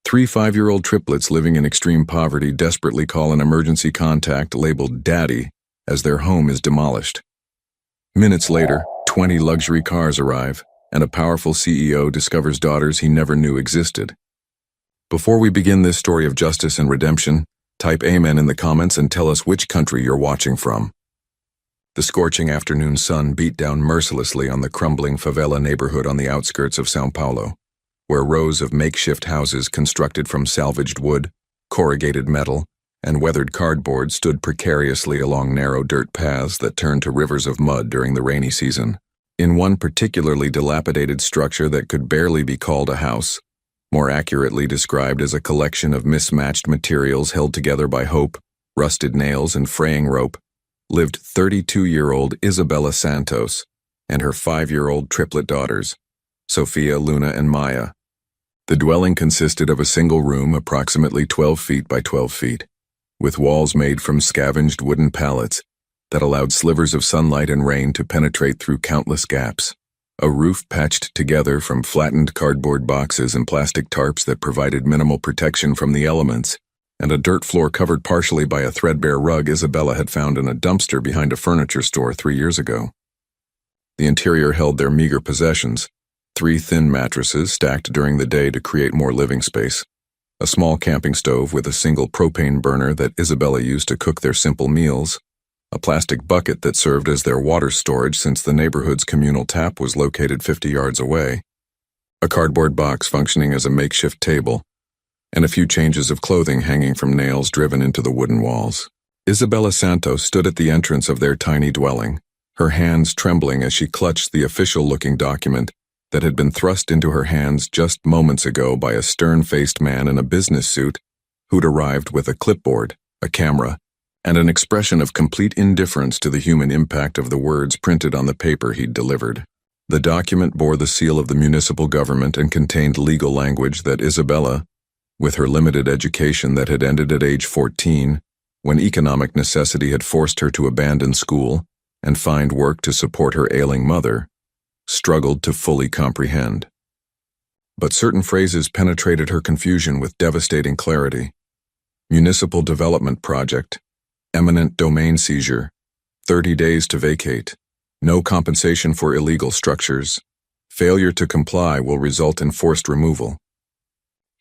Three 5-year-old triplets living in extreme poverty desperately call an emergency contact labeled Daddy as their home is demolished. Minutes later, 20 luxury cars arrive, and a powerful CEO discovers daughters he never knew existed. Before we begin this story of justice and redemption, type Amen in the comments and tell us which country you're watching from. The scorching afternoon sun beat down mercilessly on the crumbling favela neighborhood on the outskirts of São Paulo, where rows of makeshift houses constructed from salvaged wood, corrugated metal, and weathered cardboard stood precariously along narrow dirt paths that turned to rivers of mud during the rainy season. In one particularly dilapidated structure that could barely be called a house, more accurately described as a collection of mismatched materials held together by hope, rusted nails, and fraying rope, lived 32-year-old Isabella Santos and her 5-year-old triplet daughters, Sophia, Luna, and Maya. The dwelling consisted of a single room approximately 12 feet by 12 feet, with walls made from scavenged wooden pallets that allowed slivers of sunlight and rain to penetrate through countless gaps, a roof patched together from flattened cardboard boxes and plastic tarps that provided minimal protection from the elements, and a dirt floor covered partially by a threadbare rug Isabella had found in a dumpster behind a furniture store 3 years ago. The interior held their meager possessions: 3 thin mattresses stacked during the day to create more living space, a small camping stove with a single propane burner that Isabella used to cook their simple meals, a plastic bucket that served as their water storage since the neighborhood's communal tap was located 50 yards away, a cardboard box functioning as a makeshift table, and a few changes of clothing hanging from nails driven into the wooden walls. Isabella Santos stood at the entrance of their tiny dwelling, her hands trembling as she clutched the official-looking document that had been thrust into her hands just moments ago by a stern-faced man in a business suit who'd arrived with a clipboard, a camera, and an expression of complete indifference to the human impact of the words printed on the paper he'd delivered. The document bore the seal of the municipal government and contained legal language that Isabella, with her limited education that had ended at age 14, when economic necessity had forced her to abandon school and find work to support her ailing mother, struggled to fully comprehend. But certain phrases penetrated her confusion with devastating clarity. Municipal development project, eminent domain seizure, 30 days to vacate, no compensation for illegal structures, failure to comply will result in forced removal.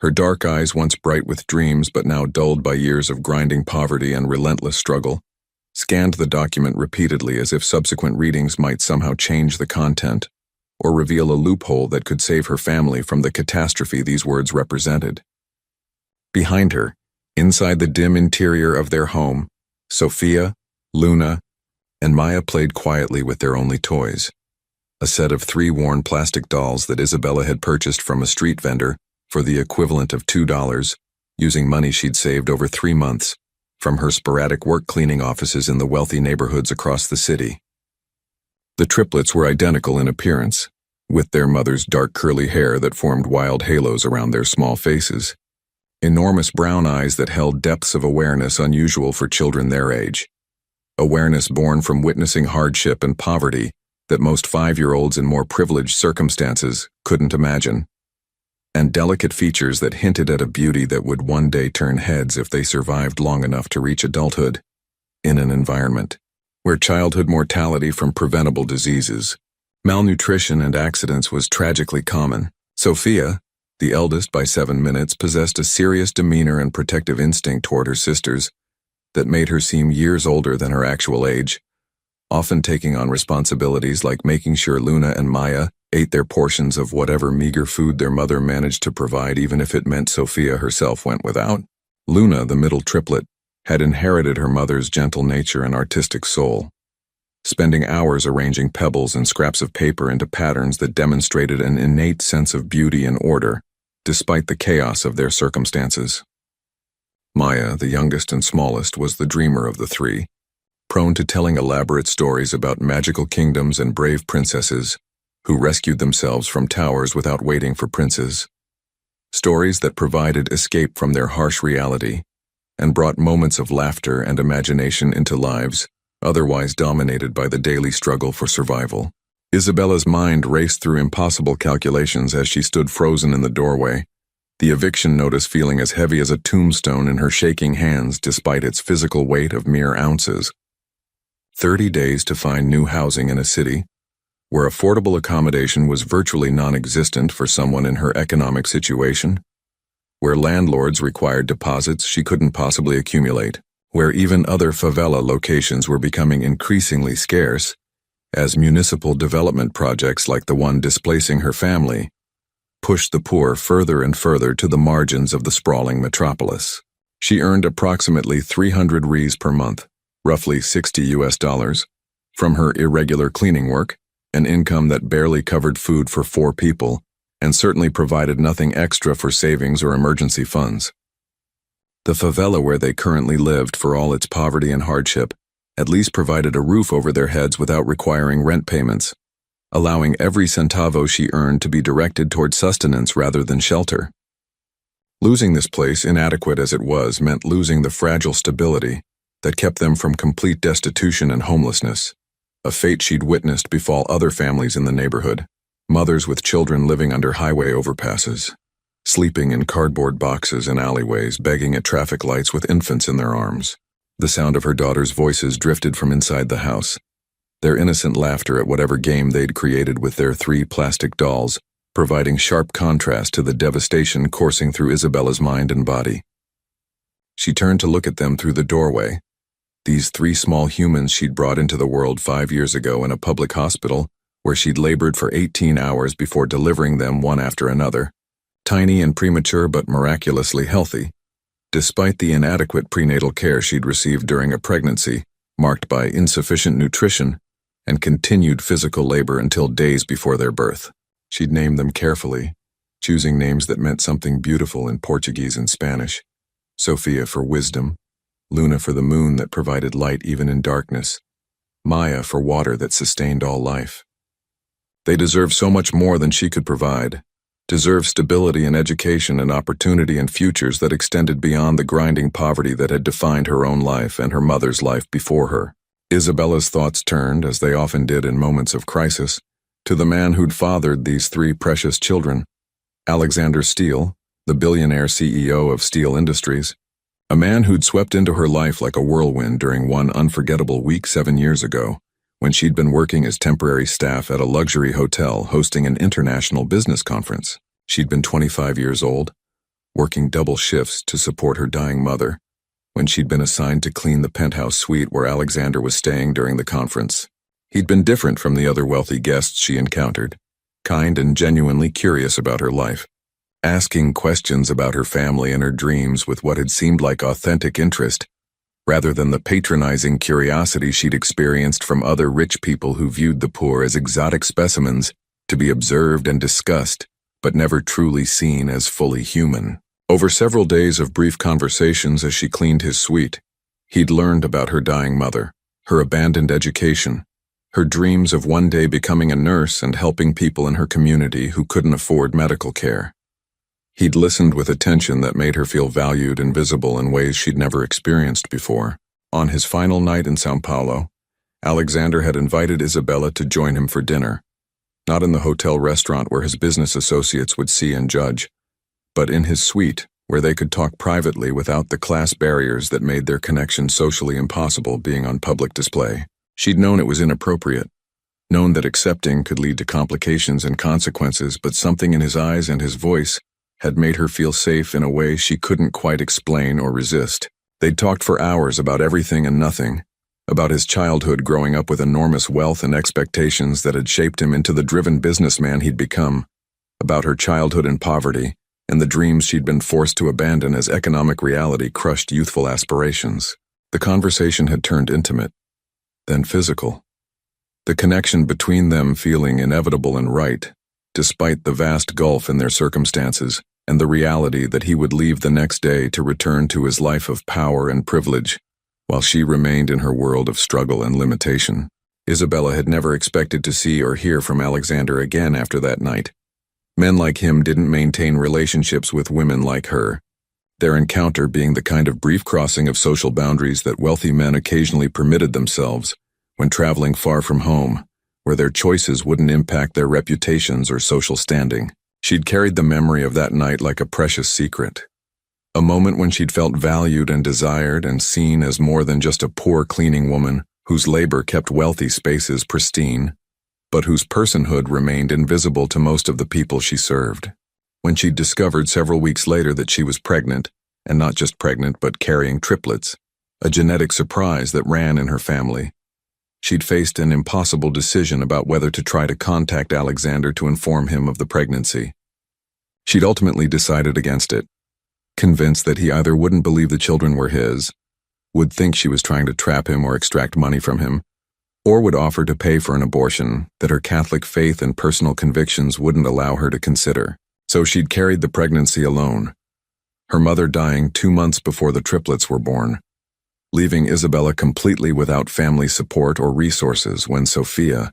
Her dark eyes, once bright with dreams but now dulled by years of grinding poverty and relentless struggle, scanned the document repeatedly as if subsequent readings might somehow change the content or reveal a loophole that could save her family from the catastrophe these words represented. Behind her, inside the dim interior of their home, Sophia, Luna, and Maya played quietly with their only toys, a set of 3 worn plastic dolls that Isabella had purchased from a street vendor for the equivalent of $2, using money she'd saved over 3 months from her sporadic work cleaning offices in the wealthy neighborhoods across the city. The triplets were identical in appearance, with their mother's dark curly hair that formed wild halos around their small faces, enormous brown eyes that held depths of awareness unusual for children their age, awareness born from witnessing hardship and poverty that most 5-year-olds in more privileged circumstances couldn't imagine, and delicate features that hinted at a beauty that would one day turn heads if they survived long enough to reach adulthood, in an environment where childhood mortality from preventable diseases, malnutrition, and accidents was tragically common. Sophia, the eldest by 7 minutes, possessed a serious demeanor and protective instinct toward her sisters that made her seem years older than her actual age, often taking on responsibilities like making sure Luna and Maya ate their portions of whatever meager food their mother managed to provide, even if it meant Sophia herself went without. Luna, the middle triplet, had inherited her mother's gentle nature and artistic soul, spending hours arranging pebbles and scraps of paper into patterns that demonstrated an innate sense of beauty and order, despite the chaos of their circumstances. Maya, the youngest and smallest, was the dreamer of the 3, prone to telling elaborate stories about magical kingdoms and brave princesses who rescued themselves from towers without waiting for princes. Stories that provided escape from their harsh reality and brought moments of laughter and imagination into lives otherwise dominated by the daily struggle for survival. Isabella's mind raced through impossible calculations as she stood frozen in the doorway, the eviction notice feeling as heavy as a tombstone in her shaking hands despite its physical weight of mere ounces. 30 days to find new housing in a city where affordable accommodation was virtually non-existent for someone in her economic situation, where landlords required deposits she couldn't possibly accumulate, where even other favela locations were becoming increasingly scarce, as municipal development projects like the one displacing her family pushed the poor further and further to the margins of the sprawling metropolis. She earned approximately 300 Rs per month, roughly $60, from her irregular cleaning work, an income that barely covered food for 4 people and certainly provided nothing extra for savings or emergency funds. The favela where they currently lived, for all its poverty and hardship, at least provided a roof over their heads without requiring rent payments, allowing every centavo she earned to be directed toward sustenance rather than shelter. Losing this place, inadequate as it was, meant losing the fragile stability that kept them from complete destitution and homelessness, a fate she'd witnessed befall other families in the neighborhood, mothers with children living under highway overpasses, sleeping in cardboard boxes in alleyways, begging at traffic lights with infants in their arms. The sound of her daughters' voices drifted from inside the house, their innocent laughter at whatever game they'd created with their 3 plastic dolls, providing sharp contrast to the devastation coursing through Isabella's mind and body. She turned to look at them through the doorway, these 3 small humans she'd brought into the world 5 years ago in a public hospital where she'd labored for 18 hours before delivering them one after another, tiny and premature but miraculously healthy, despite the inadequate prenatal care she'd received during a pregnancy marked by insufficient nutrition and continued physical labor until days before their birth. She'd named them carefully, choosing names that meant something beautiful in Portuguese and Spanish: Sophia for wisdom, Luna for the moon that provided light even in darkness, Maya for water that sustained all life. They deserved so much more than she could provide, deserved stability and education and opportunity and futures that extended beyond the grinding poverty that had defined her own life and her mother's life before her. Isabella's thoughts turned, as they often did in moments of crisis, to the man who'd fathered these 3 precious children, Alexander Steele, the billionaire CEO of Steel Industries, a man who'd swept into her life like a whirlwind during one unforgettable week 7 years ago, when she'd been working as temporary staff at a luxury hotel hosting an international business conference. She'd been 25 years old, working double shifts to support her dying mother, when she'd been assigned to clean the penthouse suite where Alexander was staying during the conference. He'd been different from the other wealthy guests she encountered, kind and genuinely curious about her life, asking questions about her family and her dreams with what had seemed like authentic interest, rather than the patronizing curiosity she'd experienced from other rich people who viewed the poor as exotic specimens to be observed and discussed, but never truly seen as fully human. Over several days of brief conversations as she cleaned his suite, he'd learned about her dying mother, her abandoned education, her dreams of one day becoming a nurse and helping people in her community who couldn't afford medical care. He'd listened with attention that made her feel valued and visible in ways she'd never experienced before. On his final night in São Paulo, Alexander had invited Isabella to join him for dinner, not in the hotel restaurant where his business associates would see and judge, but in his suite where they could talk privately without the class barriers that made their connection socially impossible being on public display. She'd known it was inappropriate, known that accepting could lead to complications and consequences, but something in his eyes and his voice had made her feel safe in a way she couldn't quite explain or resist. They'd talked for hours about everything and nothing, about his childhood growing up with enormous wealth and expectations that had shaped him into the driven businessman he'd become, about her childhood in poverty and the dreams she'd been forced to abandon as economic reality crushed youthful aspirations. The conversation had turned intimate, then physical, the connection between them feeling inevitable and right, despite the vast gulf in their circumstances and the reality that he would leave the next day to return to his life of power and privilege, while she remained in her world of struggle and limitation. Isabella had never expected to see or hear from Alexander again after that night. Men like him didn't maintain relationships with women like her, their encounter being the kind of brief crossing of social boundaries that wealthy men occasionally permitted themselves when traveling far from home, where their choices wouldn't impact their reputations or social standing. She'd carried the memory of that night like a precious secret. A moment when she'd felt valued and desired and seen as more than just a poor cleaning woman whose labor kept wealthy spaces pristine, but whose personhood remained invisible to most of the people she served. When she'd discovered several weeks later that she was pregnant, and not just pregnant but carrying triplets, a genetic surprise that ran in her family, she'd faced an impossible decision about whether to try to contact Alexander to inform him of the pregnancy. She'd ultimately decided against it, convinced that he either wouldn't believe the children were his, would think she was trying to trap him or extract money from him, or would offer to pay for an abortion that her Catholic faith and personal convictions wouldn't allow her to consider. So she'd carried the pregnancy alone, her mother dying 2 months before the triplets were born, leaving Isabella completely without family support or resources when Sophia,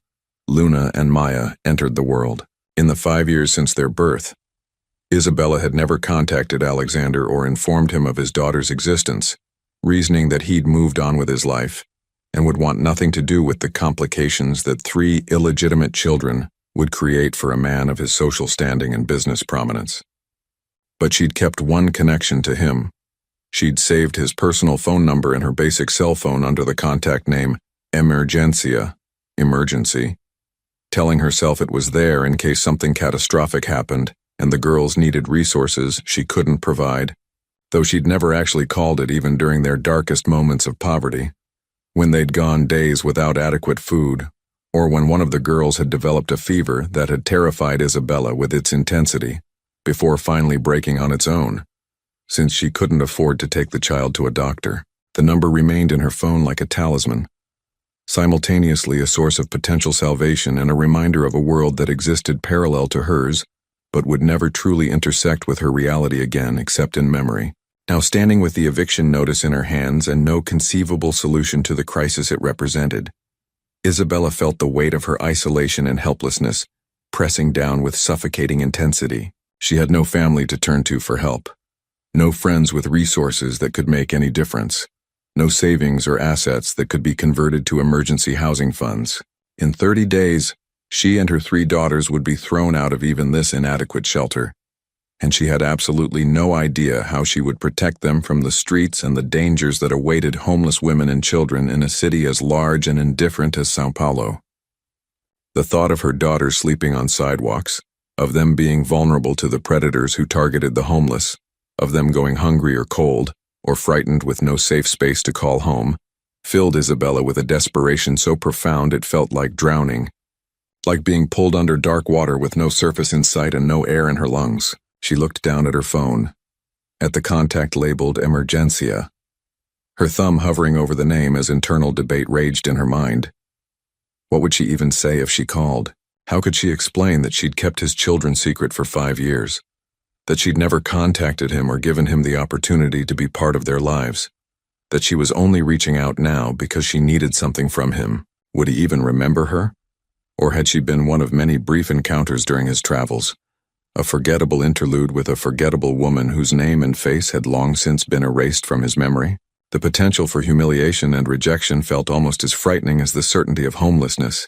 Luna, and Maya entered the world. In the 5 years since their birth, Isabella had never contacted Alexander or informed him of his daughter's existence, reasoning that he'd moved on with his life and would want nothing to do with the complications that 3 illegitimate children would create for a man of his social standing and business prominence. But she'd kept one connection to him. She'd saved his personal phone number in her basic cell phone under the contact name Emergencia, emergency, telling herself it was there in case something catastrophic happened and the girls needed resources she couldn't provide, though she'd never actually called it even during their darkest moments of poverty, when they'd gone days without adequate food, or when one of the girls had developed a fever that had terrified Isabella with its intensity, before finally breaking on its own. Since she couldn't afford to take the child to a doctor, the number remained in her phone like a talisman, simultaneously a source of potential salvation and a reminder of a world that existed parallel to hers, but would never truly intersect with her reality again except in memory. Now standing with the eviction notice in her hands and no conceivable solution to the crisis it represented, Isabella felt the weight of her isolation and helplessness pressing down with suffocating intensity. She had no family to turn to for help, no friends with resources that could make any difference, no savings or assets that could be converted to emergency housing funds. In 30 days, she and her 3 daughters would be thrown out of even this inadequate shelter, and she had absolutely no idea how she would protect them from the streets and the dangers that awaited homeless women and children in a city as large and indifferent as São Paulo. The thought of her daughters sleeping on sidewalks, of them being vulnerable to the predators who targeted the homeless, of them going hungry or cold, or frightened with no safe space to call home, filled Isabella with a desperation so profound it felt like drowning, like being pulled under dark water with no surface in sight and no air in her lungs. She looked down at her phone, at the contact labeled Emergencia, her thumb hovering over the name as internal debate raged in her mind. What would she even say if she called? How could she explain that she'd kept his children secret for 5 years? That she'd never contacted him or given him the opportunity to be part of their lives? That she was only reaching out now because she needed something from him? Would he even remember her? Or had she been one of many brief encounters during his travels? A forgettable interlude with a forgettable woman whose name and face had long since been erased from his memory? The potential for humiliation and rejection felt almost as frightening as the certainty of homelessness.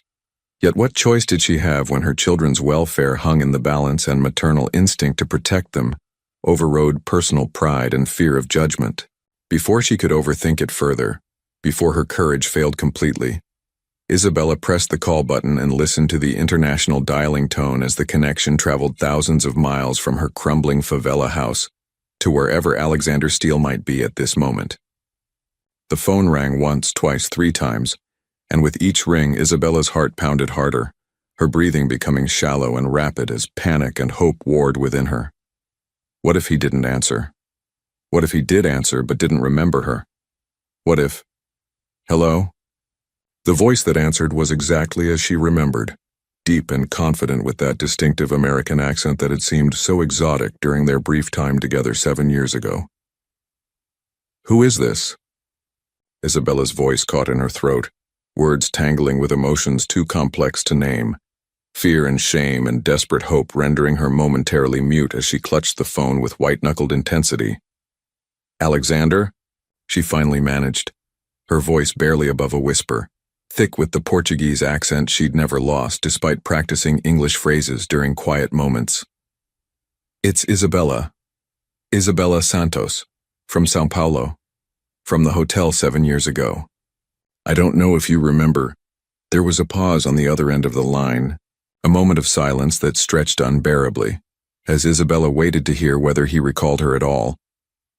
Yet what choice did she have when her children's welfare hung in the balance and maternal instinct to protect them overrode personal pride and fear of judgment? Before she could overthink it further, before her courage failed completely, Isabella pressed the call button and listened to the international dialing tone as the connection traveled thousands of miles from her crumbling favela house to wherever Alexander Steele might be at this moment. The phone rang once, twice, 3 times, and with each ring Isabella's heart pounded harder, her breathing becoming shallow and rapid as panic and hope warred within her. What if he didn't answer? What if he did answer but didn't remember her? What if... Hello? The voice that answered was exactly as she remembered, deep and confident with that distinctive American accent that had seemed so exotic during their brief time together 7 years ago. Who is this? Isabella's voice caught in her throat, words tangling with emotions too complex to name, fear and shame and desperate hope rendering her momentarily mute as she clutched the phone with white-knuckled intensity. Alexander? She finally managed, her voice barely above a whisper, thick with the Portuguese accent she'd never lost despite practicing English phrases during quiet moments. It's Isabella. Isabella Santos. From Sao Paulo. From the hotel 7 years ago. I don't know if you remember. There was a pause on the other end of the line, a moment of silence that stretched unbearably, as Isabella waited to hear whether he recalled her at all,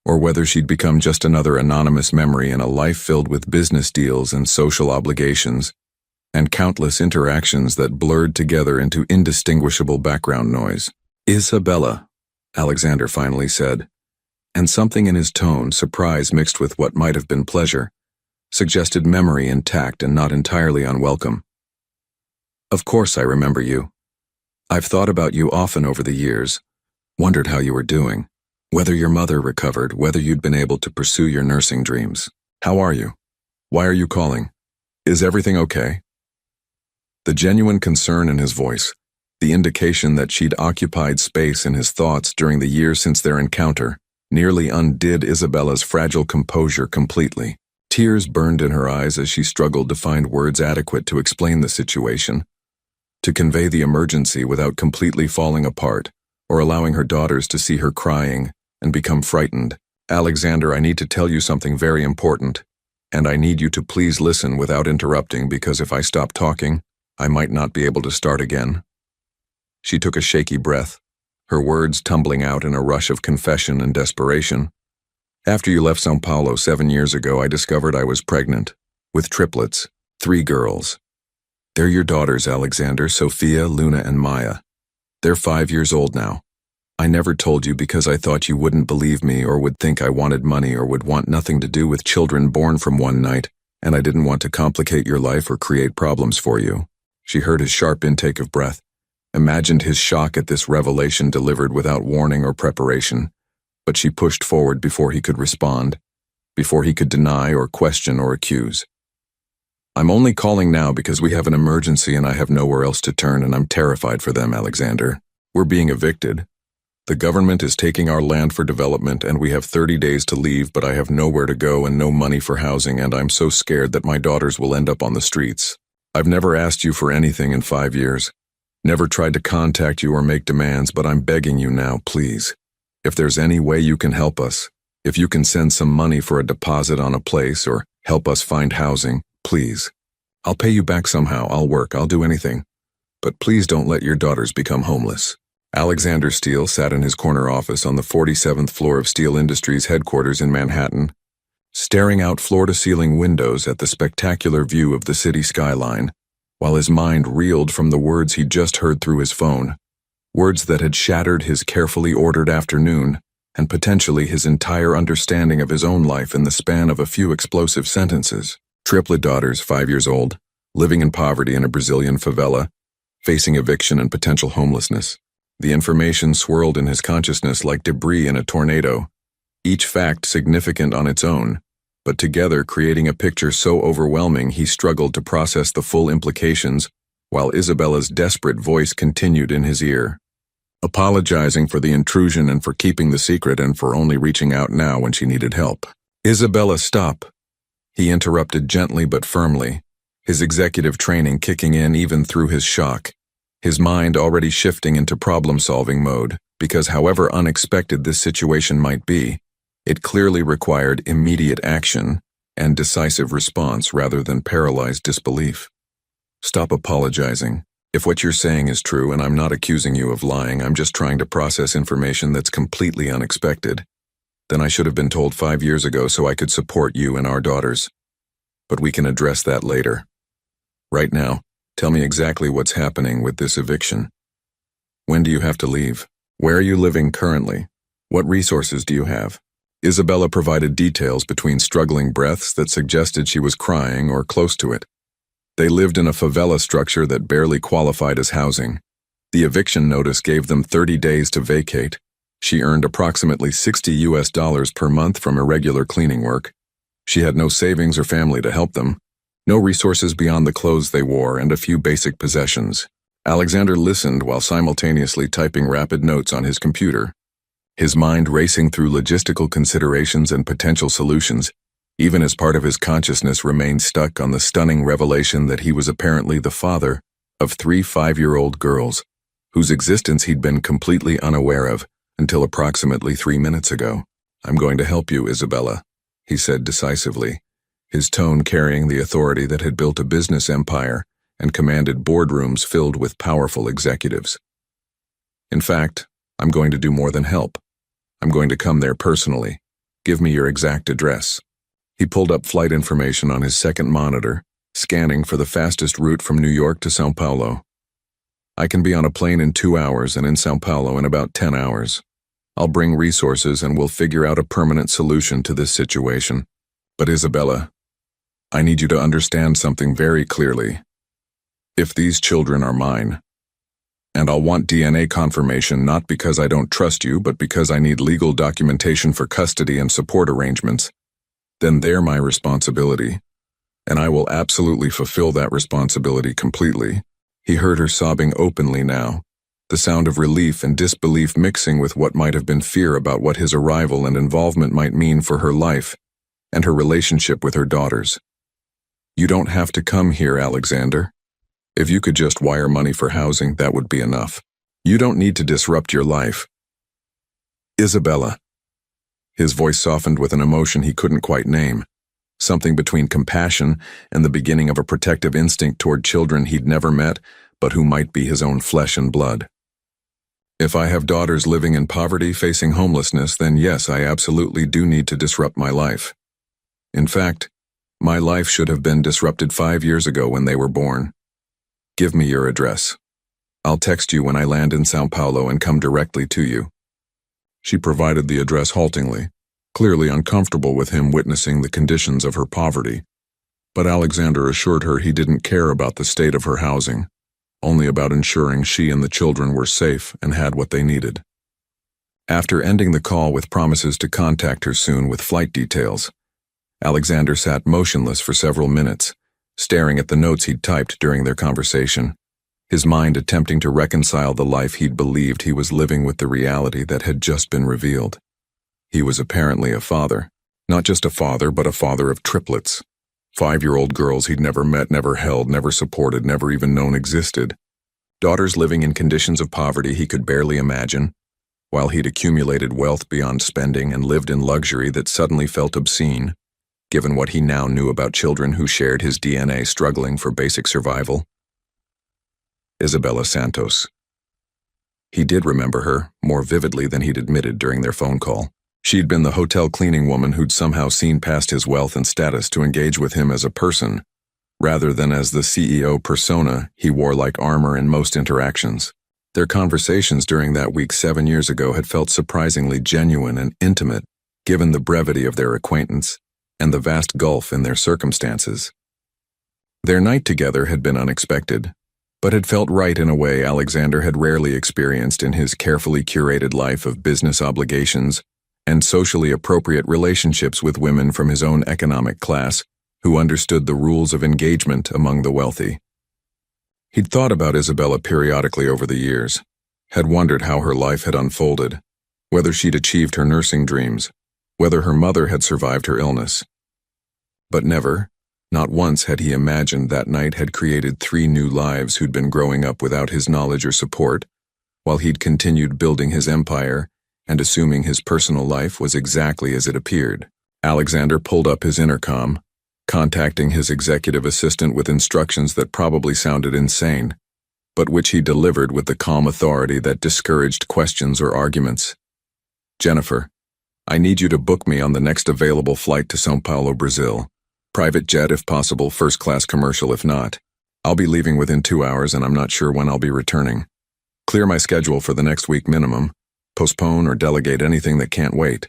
or whether she'd become just another anonymous memory in a life filled with business deals and social obligations, and countless interactions that blurred together into indistinguishable background noise. Isabella, Alexander finally said, and something in his tone, surprise mixed with what might have been pleasure, suggested memory intact and not entirely unwelcome. Of course I remember you. I've thought about you often over the years, wondered how you were doing, whether your mother recovered, whether you'd been able to pursue your nursing dreams. How are you? Why are you calling? Is everything okay? The genuine concern in his voice, the indication that she'd occupied space in his thoughts during the years since their encounter, nearly undid Isabella's fragile composure completely. Tears burned in her eyes as she struggled to find words adequate to explain the situation, to convey the emergency without completely falling apart or allowing her daughters to see her crying and become frightened. Alexander, I need to tell you something very important, and I need you to please listen without interrupting, because if I stop talking, I might not be able to start again. She took a shaky breath, her words tumbling out in a rush of confession and desperation. After you left Sao Paulo 7 years ago, I discovered I was pregnant, with triplets, 3 girls. They're your daughters, Alexander, Sophia, Luna, and Maya. They're 5 years old now. I never told you because I thought you wouldn't believe me or would think I wanted money or would want nothing to do with children born from one night, and I didn't want to complicate your life or create problems for you. She heard his sharp intake of breath, imagined his shock at this revelation delivered without warning or preparation, but she pushed forward before he could respond, before he could deny or question or accuse. I'm only calling now because we have an emergency and I have nowhere else to turn, and I'm terrified for them, Alexander. We're being evicted. The government is taking our land for development and we have 30 days to leave, but I have nowhere to go and no money for housing, and I'm so scared that my daughters will end up on the streets. I've never asked you for anything in 5 years, never tried to contact you or make demands, but I'm begging you now, please. If there's any way you can help us, if you can send some money for a deposit on a place or help us find housing, please. I'll pay you back somehow, I'll work, I'll do anything. But please don't let your daughters become homeless. Alexander Steele sat in his corner office on the 47th floor of Steel Industries headquarters in Manhattan, staring out floor-to-ceiling windows at the spectacular view of the city skyline, while his mind reeled from the words he'd just heard through his phone. Words that had shattered his carefully ordered afternoon and potentially his entire understanding of his own life in the span of a few explosive sentences. Triplet daughters, 5 years old, living in poverty in a Brazilian favela, facing eviction and potential homelessness. The information swirled in his consciousness like debris in a tornado, each fact significant on its own, but together creating a picture so overwhelming he struggled to process the full implications, while Isabella's desperate voice continued in his ear, apologizing for the intrusion and for keeping the secret and for only reaching out now when she needed help. Isabella, stop. He interrupted gently but firmly, his executive training kicking in even through his shock, his mind already shifting into problem-solving mode, because however unexpected this situation might be, it clearly required immediate action and decisive response rather than paralyzed disbelief. Stop apologizing. If what you're saying is true, and I'm not accusing you of lying, I'm just trying to process information that's completely unexpected, then I should have been told 5 years ago so I could support you and our daughters. But we can address that later. Right now, tell me exactly what's happening with this eviction. When do you have to leave? Where are you living currently? What resources do you have? Isabella provided details between struggling breaths that suggested she was crying or close to it. They lived in a favela structure that barely qualified as housing. The eviction notice gave them 30 days to vacate. She earned approximately $60 per month from irregular cleaning work. She had no savings or family to help them, no resources beyond the clothes they wore and a few basic possessions. Alexander listened while simultaneously typing rapid notes on his computer, his mind racing through logistical considerations and potential solutions, even as part of his consciousness remained stuck on the stunning revelation that he was apparently the father of 3 5-year-old girls, whose existence he'd been completely unaware of, Until approximately 3 minutes ago. I'm going to help you, Isabella, he said decisively, his tone carrying the authority that had built a business empire and commanded boardrooms filled with powerful executives. In fact, I'm going to do more than help. I'm going to come there personally. Give me your exact address. He pulled up flight information on his second monitor, scanning for the fastest route from New York to São Paulo. I can be on a plane in 2 hours and in São Paulo in about 10 hours. I'll bring resources and we'll figure out a permanent solution to this situation. But Isabella, I need you to understand something very clearly. If these children are mine, and I'll want DNA confirmation not because I don't trust you, but because I need legal documentation for custody and support arrangements, then they're my responsibility, and I will absolutely fulfill that responsibility completely. He heard her sobbing openly now, the sound of relief and disbelief mixing with what might have been fear about what his arrival and involvement might mean for her life and her relationship with her daughters. You don't have to come here, Alexander. If you could just wire money for housing, that would be enough. You don't need to disrupt your life. Isabella. His voice softened with an emotion he couldn't quite name, something between compassion and the beginning of a protective instinct toward children he'd never met, but who might be his own flesh and blood. If I have daughters living in poverty facing homelessness, then yes, I absolutely do need to disrupt my life. In fact, my life should have been disrupted 5 years ago when they were born. Give me your address. I'll text you when I land in São Paulo and come directly to you. She provided the address haltingly, clearly uncomfortable with him witnessing the conditions of her poverty. But Alexander assured her he didn't care about the state of her housing, only about ensuring she and the children were safe and had what they needed. After ending the call with promises to contact her soon with flight details, Alexander sat motionless for several minutes, staring at the notes he'd typed during their conversation, his mind attempting to reconcile the life he'd believed he was living with the reality that had just been revealed. He was apparently a father, not just a father, but a father of triplets. 5-year-old girls he'd never met, never held, never supported, never even known existed. Daughters living in conditions of poverty he could barely imagine, while he'd accumulated wealth beyond spending and lived in luxury that suddenly felt obscene, given what he now knew about children who shared his DNA struggling for basic survival. Isabella Santos. He did remember her, more vividly than he'd admitted during their phone call. She'd been the hotel cleaning woman who'd somehow seen past his wealth and status to engage with him as a person, rather than as the CEO persona he wore like armor in most interactions. Their conversations during that week 7 years ago had felt surprisingly genuine and intimate, given the brevity of their acquaintance and the vast gulf in their circumstances. Their night together had been unexpected, but had felt right in a way Alexander had rarely experienced in his carefully curated life of business obligations and socially appropriate relationships with women from his own economic class who understood the rules of engagement among the wealthy. He'd thought about Isabella periodically over the years, had wondered how her life had unfolded, whether she'd achieved her nursing dreams, whether her mother had survived her illness. But never, not once had he imagined that night had created 3 new lives who'd been growing up without his knowledge or support, while he'd continued building his empire and assuming his personal life was exactly as it appeared. Alexander pulled up his intercom, contacting his executive assistant with instructions that probably sounded insane, but which he delivered with the calm authority that discouraged questions or arguments. Jennifer, I need you to book me on the next available flight to São Paulo, Brazil. Private jet if possible, first-class commercial if not. I'll be leaving within 2 hours and I'm not sure when I'll be returning. Clear my schedule for the next week minimum, postpone or delegate anything that can't wait,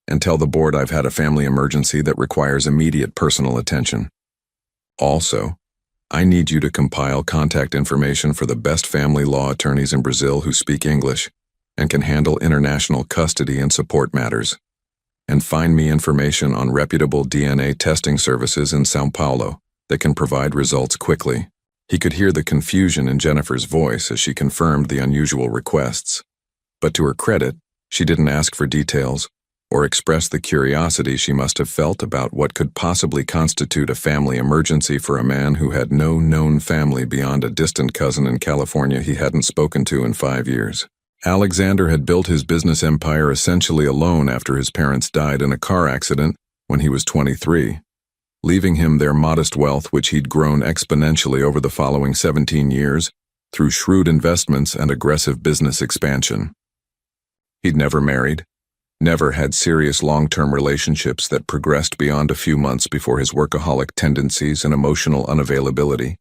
and tell the board I've had a family emergency that requires immediate personal attention. Also, I need you to compile contact information for the best family law attorneys in Brazil who speak English and can handle international custody and support matters, and find me information on reputable DNA testing services in São Paulo that can provide results quickly. He could hear the confusion in Jennifer's voice as she confirmed the unusual requests, but to her credit, she didn't ask for details or express the curiosity she must have felt about what could possibly constitute a family emergency for a man who had no known family beyond a distant cousin in California he hadn't spoken to in 5 years. Alexander had built his business empire essentially alone after his parents died in a car accident when he was 23, leaving him their modest wealth, which he'd grown exponentially over the following 17 years through shrewd investments and aggressive business expansion. He'd never married, never had serious long-term relationships that progressed beyond a few months before his workaholic tendencies and emotional unavailability,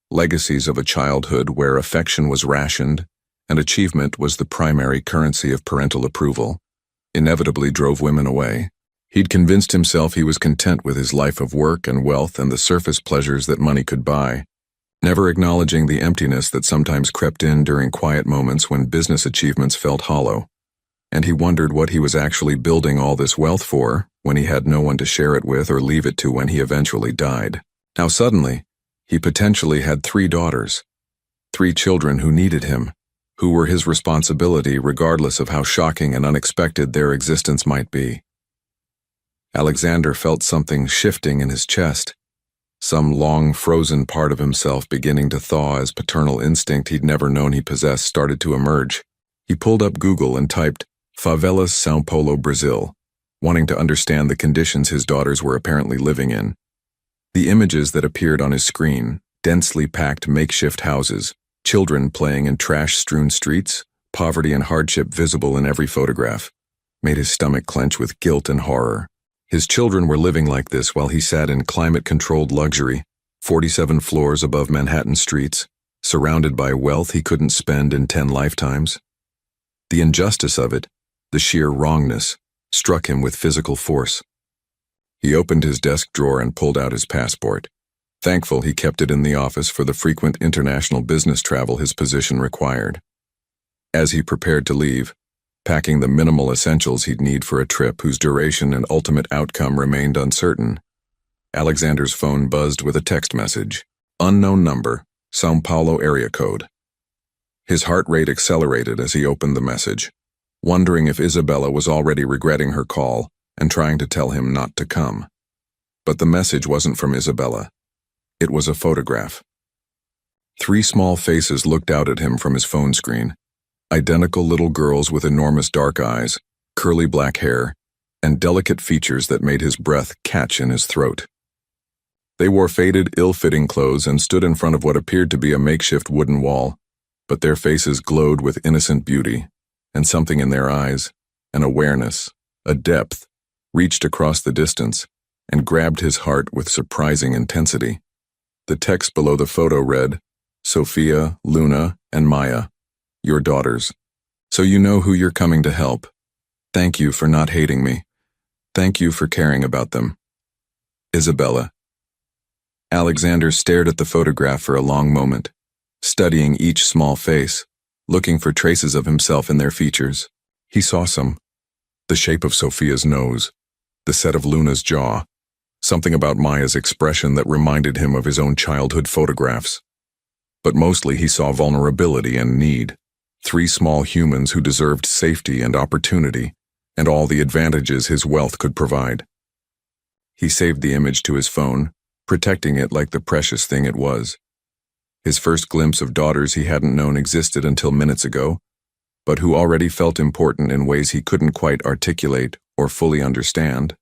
legacies of a childhood where affection was rationed and achievement was the primary currency of parental approval, inevitably drove women away. He'd convinced himself he was content with his life of work and wealth and the surface pleasures that money could buy, never acknowledging the emptiness that sometimes crept in during quiet moments when business achievements felt hollow. And he wondered what he was actually building all this wealth for when he had no one to share it with or leave it to when he eventually died. Now suddenly, he potentially had 3 daughters, 3 children who needed him, who were his responsibility regardless of how shocking and unexpected their existence might be. Alexander felt something shifting in his chest, some long frozen part of himself beginning to thaw as paternal instinct he'd never known he possessed started to emerge. He pulled up Google and typed, "Favelas, São Paulo, Brazil," wanting to understand the conditions his daughters were apparently living in. The images that appeared on his screen, densely packed makeshift houses, children playing in trash-strewn streets, poverty and hardship visible in every photograph, made his stomach clench with guilt and horror. His children were living like this while he sat in climate-controlled luxury, 47 floors above Manhattan streets, surrounded by wealth he couldn't spend in 10 lifetimes. The injustice of it, the sheer wrongness, struck him with physical force. He opened his desk drawer and pulled out his passport, thankful he kept it in the office for the frequent international business travel his position required. As he prepared to leave, packing the minimal essentials he'd need for a trip whose duration and ultimate outcome remained uncertain, Alexander's phone buzzed with a text message. Unknown number, São Paulo area code. His heart rate accelerated as he opened the message, wondering if Isabella was already regretting her call and trying to tell him not to come. But the message wasn't from Isabella. It was a photograph. 3 small faces looked out at him from his phone screen, identical little girls with enormous dark eyes, curly black hair, and delicate features that made his breath catch in his throat. They wore faded, ill-fitting clothes and stood in front of what appeared to be a makeshift wooden wall, but their faces glowed with innocent beauty, and something in their eyes, an awareness, a depth, reached across the distance and grabbed his heart with surprising intensity. The text below the photo read, "Sophia, Luna, and Maya, your daughters. So you know who you're coming to help. Thank you for not hating me. Thank you for caring about them. Isabella." Alexander stared at the photograph for a long moment, studying each small face, looking for traces of himself in their features. He saw some. The shape of Sophia's nose, the set of Luna's jaw, something about Maya's expression that reminded him of his own childhood photographs. But mostly he saw vulnerability and need. 3 small humans who deserved safety and opportunity, and all the advantages his wealth could provide. He saved the image to his phone, protecting it like the precious thing it was. His first glimpse of daughters he hadn't known existed until minutes ago, but who already felt important in ways he couldn't quite articulate or fully understand.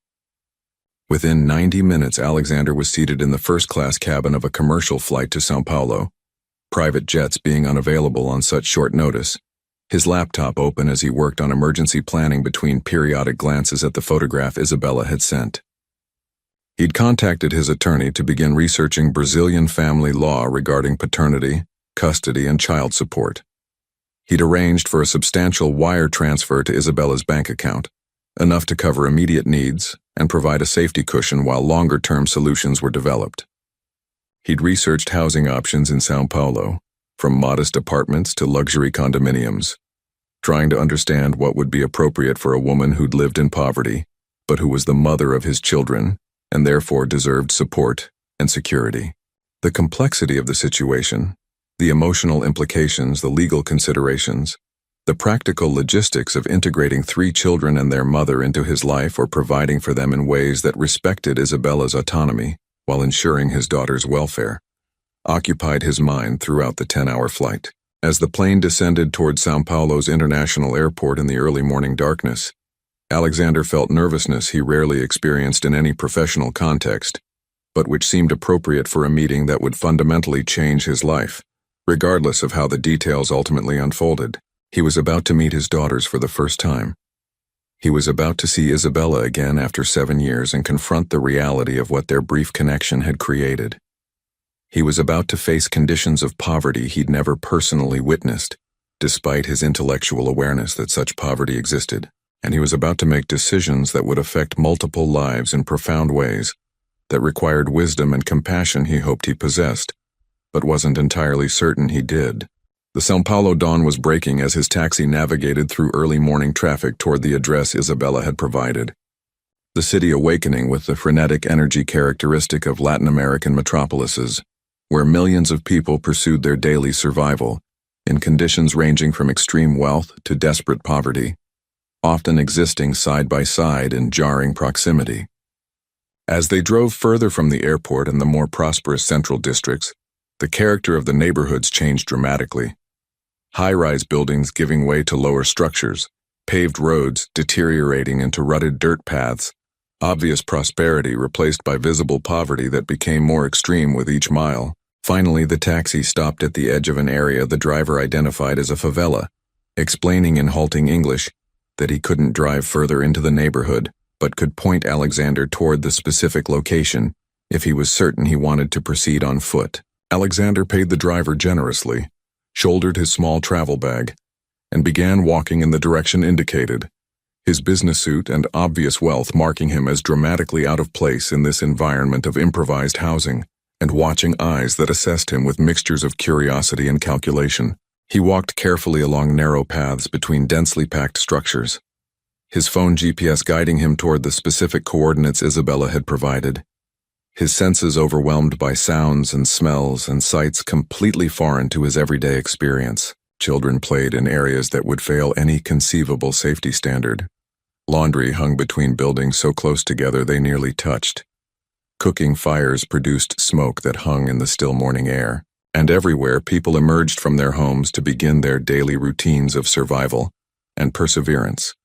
Within 90 minutes, Alexander was seated in the first-class cabin of a commercial flight to São Paulo, private jets being unavailable on such short notice, his laptop open as he worked on emergency planning between periodic glances at the photograph Isabella had sent. He'd contacted his attorney to begin researching Brazilian family law regarding paternity, custody, and child support. He'd arranged for a substantial wire transfer to Isabella's bank account, enough to cover immediate needs and provide a safety cushion while longer-term solutions were developed. He'd researched housing options in São Paulo, from modest apartments to luxury condominiums, trying to understand what would be appropriate for a woman who'd lived in poverty, but who was the mother of his children and therefore deserved support and security. The complexity of the situation, the emotional implications, the legal considerations, the practical logistics of integrating 3 children and their mother into his life or providing for them in ways that respected Isabella's autonomy while ensuring his daughter's welfare, occupied his mind throughout the 10-hour flight. As the plane descended toward São Paulo's international airport in the early morning darkness, Alexander felt nervousness he rarely experienced in any professional context, but which seemed appropriate for a meeting that would fundamentally change his life, regardless of how the details ultimately unfolded. He was about to meet his daughters for the first time. He was about to see Isabella again after 7 years and confront the reality of what their brief connection had created. He was about to face conditions of poverty he'd never personally witnessed, despite his intellectual awareness that such poverty existed, and he was about to make decisions that would affect multiple lives in profound ways, that required wisdom and compassion he hoped he possessed, but wasn't entirely certain he did. The São Paulo dawn was breaking as his taxi navigated through early morning traffic toward the address Isabella had provided. The city awakening with the frenetic energy characteristic of Latin American metropolises, where millions of people pursued their daily survival, in conditions ranging from extreme wealth to desperate poverty, often existing side by side in jarring proximity. As they drove further from the airport and the more prosperous central districts, the character of the neighborhoods changed dramatically. High-rise buildings giving way to lower structures, paved roads deteriorating into rutted dirt paths, obvious prosperity replaced by visible poverty that became more extreme with each mile. Finally, the taxi stopped at the edge of an area the driver identified as a favela, explaining in halting English that he couldn't drive further into the neighborhood, but could point Alexander toward the specific location if he was certain he wanted to proceed on foot. Alexander paid the driver generously, shouldered his small travel bag, and began walking in the direction indicated, his business suit and obvious wealth marking him as dramatically out of place in this environment of improvised housing, and watching eyes that assessed him with mixtures of curiosity and calculation. He walked carefully along narrow paths between densely packed structures, his phone GPS guiding him toward the specific coordinates Isabella had provided, his senses overwhelmed by sounds and smells and sights completely foreign to his everyday experience. Children played in areas that would fail any conceivable safety standard. Laundry hung between buildings so close together they nearly touched. Cooking fires produced smoke that hung in the still morning air, and everywhere people emerged from their homes to begin their daily routines of survival and perseverance,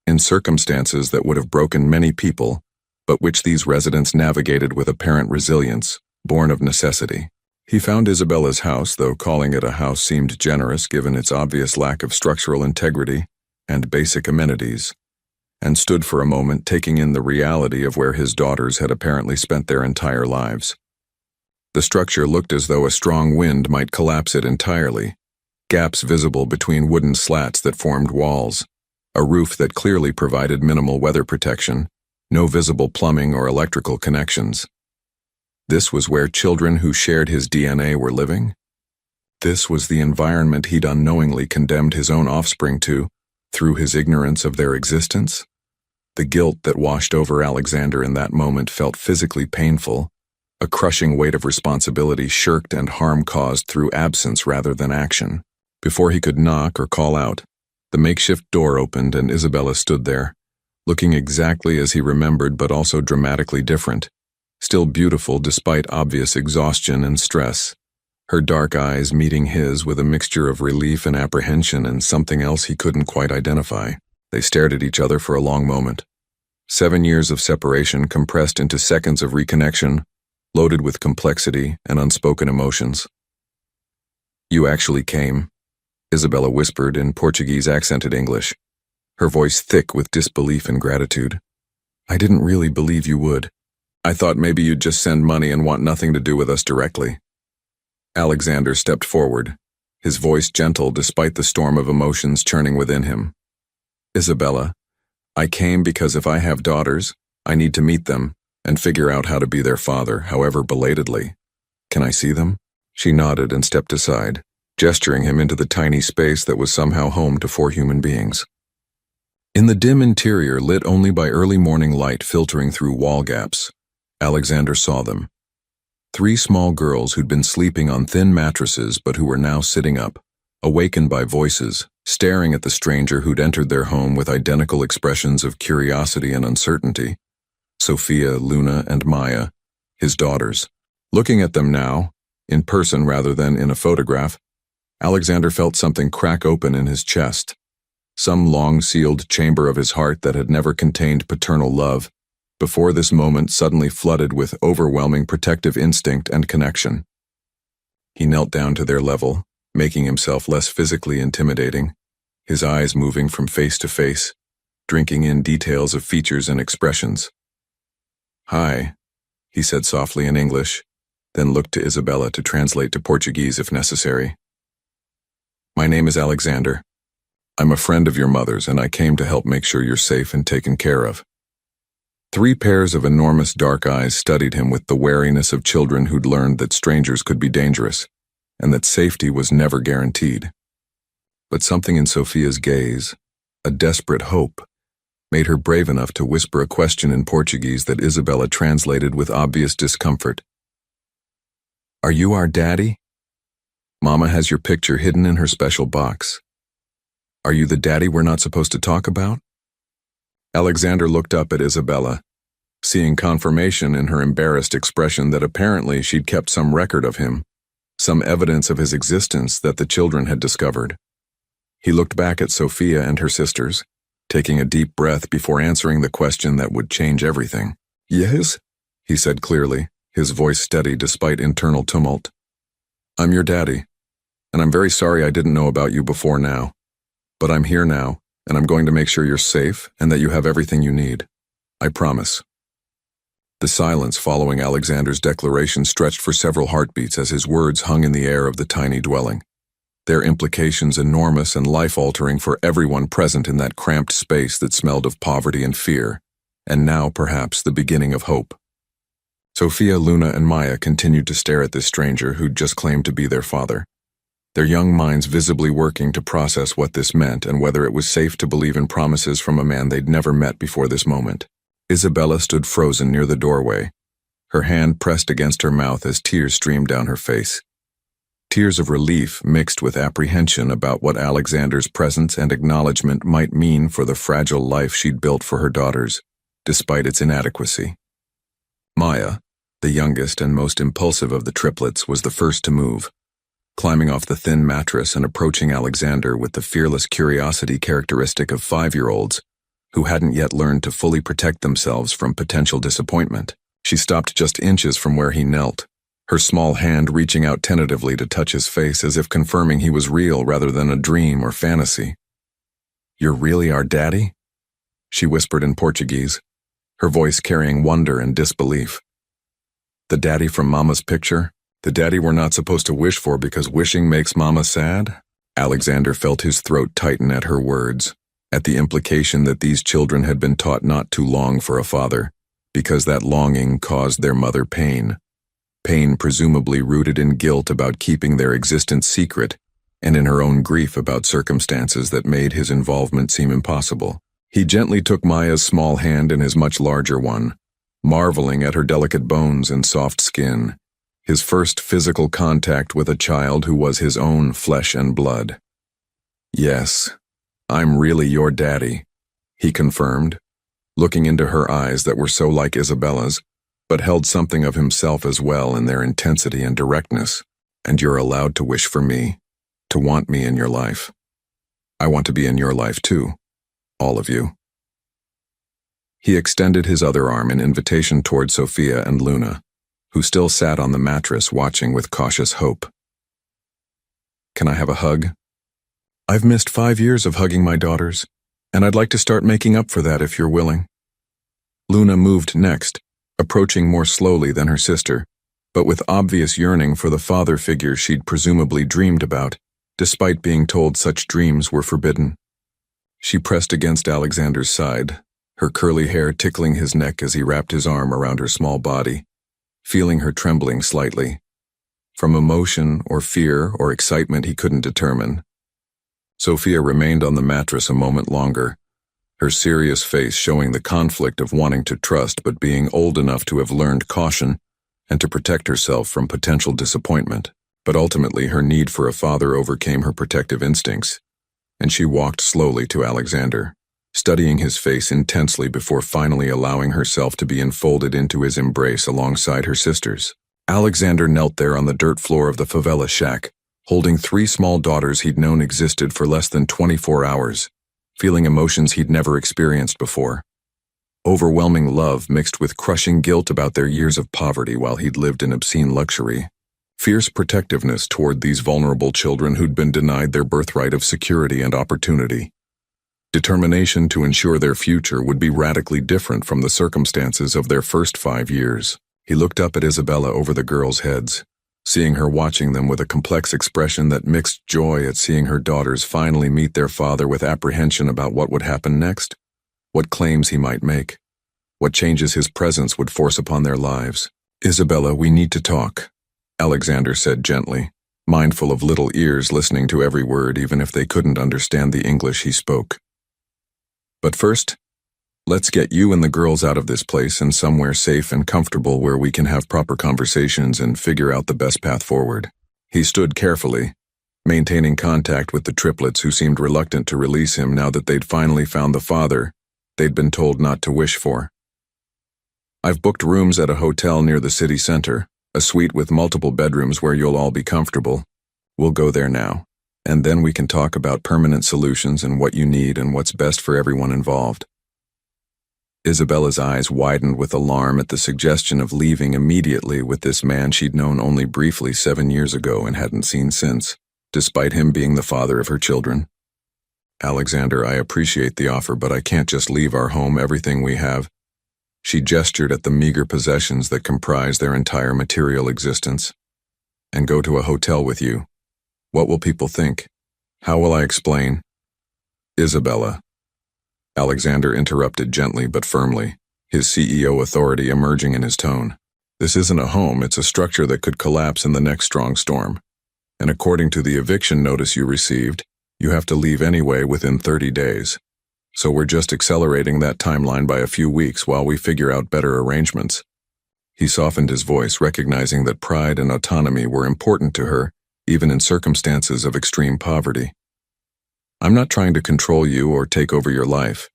in circumstances that would have broken many people, but which these residents navigated with apparent resilience, born of necessity. He found Isabella's house, though calling it a house seemed generous given its obvious lack of structural integrity and basic amenities, and stood for a moment taking in the reality of where his daughters had apparently spent their entire lives. The structure looked as though a strong wind might collapse it entirely, gaps visible between wooden slats that formed walls, a roof that clearly provided minimal weather protection, no visible plumbing or electrical connections. This was where children who shared his DNA were living? This was the environment he'd unknowingly condemned his own offspring to, through his ignorance of their existence? The guilt that washed over Alexander in that moment felt physically painful, a crushing weight of responsibility shirked and harm caused through absence rather than action. Before he could knock or call out, the makeshift door opened and Isabella stood there, looking exactly as he remembered but also dramatically different, still beautiful despite obvious exhaustion and stress, her dark eyes meeting his with a mixture of relief and apprehension and something else he couldn't quite identify. They stared at each other for a long moment. 7 years of separation compressed into seconds of reconnection, loaded with complexity and unspoken emotions. "You actually came," Isabella whispered in Portuguese accented English, her voice thick with disbelief and gratitude. "I didn't really believe you would. I thought maybe you'd just send money and want nothing to do with us directly." Alexander stepped forward, his voice gentle despite the storm of emotions churning within him. "Isabella, I came because if I have daughters, I need to meet them and figure out how to be their father, however belatedly. Can I see them?" She nodded and stepped aside, gesturing him into the tiny space that was somehow home to 4 human beings. In the dim interior, lit only by early morning light filtering through wall gaps, Alexander saw them. 3 small girls who'd been sleeping on thin mattresses but who were now sitting up, awakened by voices, staring at the stranger who'd entered their home with identical expressions of curiosity and uncertainty. Sophia, Luna, and Maya, his daughters. Looking at them now, in person rather than in a photograph, Alexander felt something crack open in his chest. Some long-sealed chamber of his heart that had never contained paternal love, before this moment suddenly flooded with overwhelming protective instinct and connection. He knelt down to their level, making himself less physically intimidating, his eyes moving from face to face, drinking in details of features and expressions. "Hi," he said softly in English, then looked to Isabella to translate to Portuguese if necessary. "My name is Alexander. I'm a friend of your mother's, and I came to help make sure you're safe and taken care of." 3 pairs of enormous dark eyes studied him with the wariness of children who'd learned that strangers could be dangerous, and that safety was never guaranteed. But something in Sophia's gaze, a desperate hope, made her brave enough to whisper a question in Portuguese that Isabella translated with obvious discomfort. "Are you our daddy? Mama has your picture hidden in her special box. Are you the daddy we're not supposed to talk about?" Alexander looked up at Isabella, seeing confirmation in her embarrassed expression that apparently she'd kept some record of him, some evidence of his existence that the children had discovered. He looked back at Sophia and her sisters, taking a deep breath before answering the question that would change everything. "Yes," he said clearly, his voice steady despite internal tumult. "I'm your daddy, and I'm very sorry I didn't know about you before now. But I'm here now, and I'm going to make sure you're safe and that you have everything you need. I promise." The silence following Alexander's declaration stretched for several heartbeats as his words hung in the air of the tiny dwelling, their implications enormous and life-altering for everyone present in that cramped space that smelled of poverty and fear, and now perhaps the beginning of hope. Sophia, Luna, and Maya continued to stare at this stranger who'd just claimed to be their father, their young minds visibly working to process what this meant and whether it was safe to believe in promises from a man they'd never met before this moment. Isabella stood frozen near the doorway, her hand pressed against her mouth as tears streamed down her face. Tears of relief mixed with apprehension about what Alexander's presence and acknowledgement might mean for the fragile life she'd built for her daughters, despite its inadequacy. Maya, the youngest and most impulsive of the triplets, was the first to move, climbing off the thin mattress and approaching Alexander with the fearless curiosity characteristic of 5-year-olds who hadn't yet learned to fully protect themselves from potential disappointment. She stopped just inches from where he knelt, her small hand reaching out tentatively to touch his face as if confirming he was real rather than a dream or fantasy. "You're really our daddy?" she whispered in Portuguese, her voice carrying wonder and disbelief. "The daddy from Mama's picture? The daddy we're not supposed to wish for because wishing makes Mama sad?" Alexander felt his throat tighten at her words, at the implication that these children had been taught not to long for a father, because that longing caused their mother pain. Pain presumably rooted in guilt about keeping their existence secret, and in her own grief about circumstances that made his involvement seem impossible. He gently took Maya's small hand in his much larger one, marveling at her delicate bones and soft skin, his first physical contact with a child who was his own flesh and blood. "Yes, I'm really your daddy," he confirmed, looking into her eyes that were so like Isabella's, but held something of himself as well in their intensity and directness. "And you're allowed to wish for me, to want me in your life. I want to be in your life too, all of you." He extended his other arm in invitation toward Sophia and Luna, who still sat on the mattress watching with cautious hope. "Can I have a hug? I've missed 5 years of hugging my daughters, and I'd like to start making up for that if you're willing." Luna moved next, approaching more slowly than her sister, but with obvious yearning for the father figure she'd presumably dreamed about, despite being told such dreams were forbidden. She pressed against Alexander's side, her curly hair tickling his neck as he wrapped his arm around her small body, feeling her trembling slightly, from emotion or fear or excitement he couldn't determine. Sophia remained on the mattress a moment longer, her serious face showing the conflict of wanting to trust but being old enough to have learned caution and to protect herself from potential disappointment. But ultimately her need for a father overcame her protective instincts, and she walked slowly to Alexander, studying his face intensely before finally allowing herself to be enfolded into his embrace alongside her sisters. Alexander knelt there on the dirt floor of the favela shack, holding 3 small daughters he'd known existed for less than 24 hours, feeling emotions he'd never experienced before. Overwhelming love mixed with crushing guilt about their years of poverty while he'd lived in obscene luxury. Fierce protectiveness toward these vulnerable children who'd been denied their birthright of security and opportunity. Determination to ensure their future would be radically different from the circumstances of their first 5 years. He looked up at Isabella over the girls' heads, seeing her watching them with a complex expression that mixed joy at seeing her daughters finally meet their father with apprehension about what would happen next, what claims he might make, what changes his presence would force upon their lives. "Isabella, we need to talk," Alexander said gently, mindful of little ears listening to every word even if they couldn't understand the English he spoke. "But first, let's get you and the girls out of this place and somewhere safe and comfortable where we can have proper conversations and figure out the best path forward." He stood carefully, maintaining contact with the triplets who seemed reluctant to release him now that they'd finally found the father they'd been told not to wish for. "I've booked rooms at a hotel near the city center, a suite with multiple bedrooms where you'll all be comfortable. We'll go there now, and then we can talk about permanent solutions and what you need and what's best for everyone involved." Isabella's eyes widened with alarm at the suggestion of leaving immediately with this man she'd known only briefly 7 years ago and hadn't seen since, despite him being the father of her children. "Alexander, I appreciate the offer, but I can't just leave our home, everything we have." She gestured at the meager possessions that comprise their entire material existence. "And go to a hotel with you. What will people think? How will I explain?" "Isabella." Alexander interrupted gently but firmly, his CEO authority emerging in his tone. "This isn't a home, it's a structure that could collapse in the next strong storm. And according to the eviction notice you received, you have to leave anyway within 30 days. So we're just accelerating that timeline by a few weeks while we figure out better arrangements." He softened his voice, recognizing that pride and autonomy were important to her, even in circumstances of extreme poverty. "I'm not trying to control you or take over your life.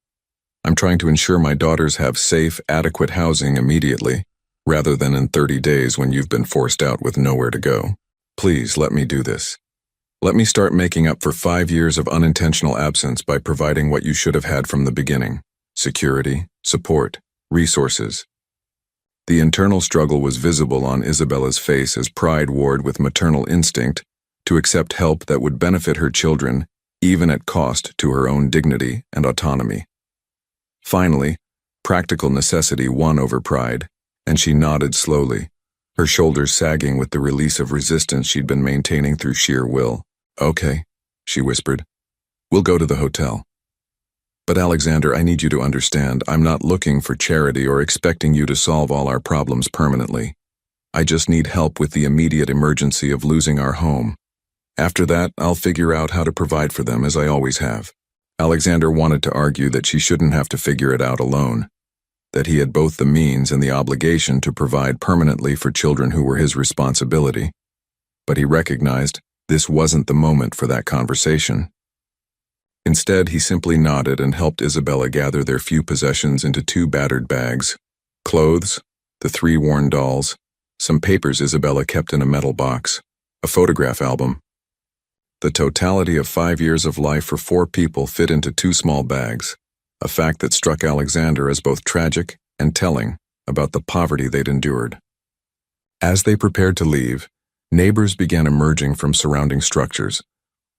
I'm trying to ensure my daughters have safe, adequate housing immediately, rather than in 30 days when you've been forced out with nowhere to go. Please let me do this. Let me start making up for 5 years of unintentional absence by providing what you should have had from the beginning: security, support, resources." The internal struggle was visible on Isabella's face as pride warred with maternal instinct to accept help that would benefit her children, even at cost to her own dignity and autonomy. Finally, practical necessity won over pride, and she nodded slowly, her shoulders sagging with the release of resistance she'd been maintaining through sheer will. "Okay," she whispered. "We'll go to the hotel. But Alexander, I need you to understand, I'm not looking for charity or expecting you to solve all our problems permanently. I just need help with the immediate emergency of losing our home. After that, I'll figure out how to provide for them as I always have." Alexander wanted to argue that she shouldn't have to figure it out alone, that he had both the means and the obligation to provide permanently for children who were his responsibility. But he recognized this wasn't the moment for that conversation. Instead, he simply nodded and helped Isabella gather their few possessions into 2 battered bags: clothes, the 3 worn dolls, some papers Isabella kept in a metal box, a photograph album. The totality of 5 years of life for 4 people fit into 2 small bags, a fact that struck Alexander as both tragic and telling about the poverty they'd endured. As they prepared to leave, neighbors began emerging from surrounding structures,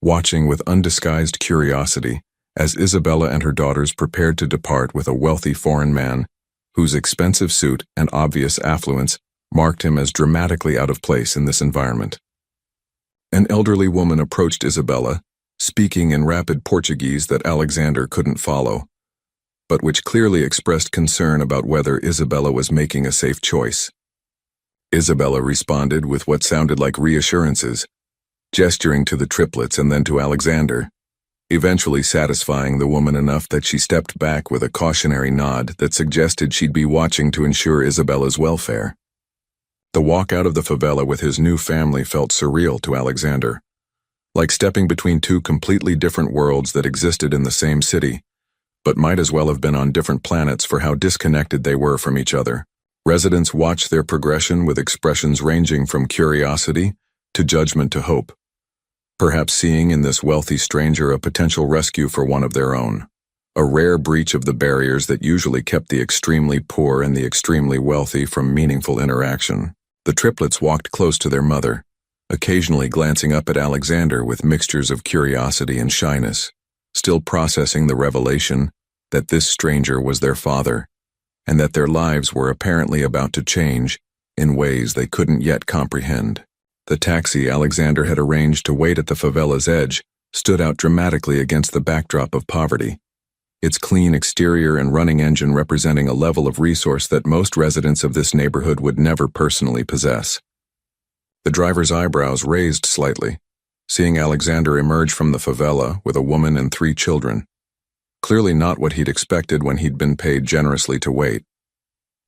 watching with undisguised curiosity as Isabella and her daughters prepared to depart with a wealthy foreign man whose expensive suit and obvious affluence marked him as dramatically out of place in this environment. An elderly woman approached Isabella, speaking in rapid Portuguese that Alexander couldn't follow, but which clearly expressed concern about whether Isabella was making a safe choice. Isabella responded with what sounded like reassurances, gesturing to the triplets and then to Alexander, eventually satisfying the woman enough that she stepped back with a cautionary nod that suggested she'd be watching to ensure Isabella's welfare. The walk out of the favela with his new family felt surreal to Alexander, like stepping between 2 completely different worlds that existed in the same city, but might as well have been on different planets for how disconnected they were from each other. Residents watched their progression with expressions ranging from curiosity to judgment to hope, perhaps seeing in this wealthy stranger a potential rescue for one of their own. A rare breach of the barriers that usually kept the extremely poor and the extremely wealthy from meaningful interaction. The triplets walked close to their mother, occasionally glancing up at Alexander with mixtures of curiosity and shyness, still processing the revelation that this stranger was their father, and that their lives were apparently about to change in ways they couldn't yet comprehend. The taxi Alexander had arranged to wait at the favela's edge stood out dramatically against the backdrop of poverty, its clean exterior and running engine representing a level of resource that most residents of this neighborhood would never personally possess. The driver's eyebrows raised slightly, seeing Alexander emerge from the favela with a woman and 3 children. Clearly not what he'd expected when he'd been paid generously to wait.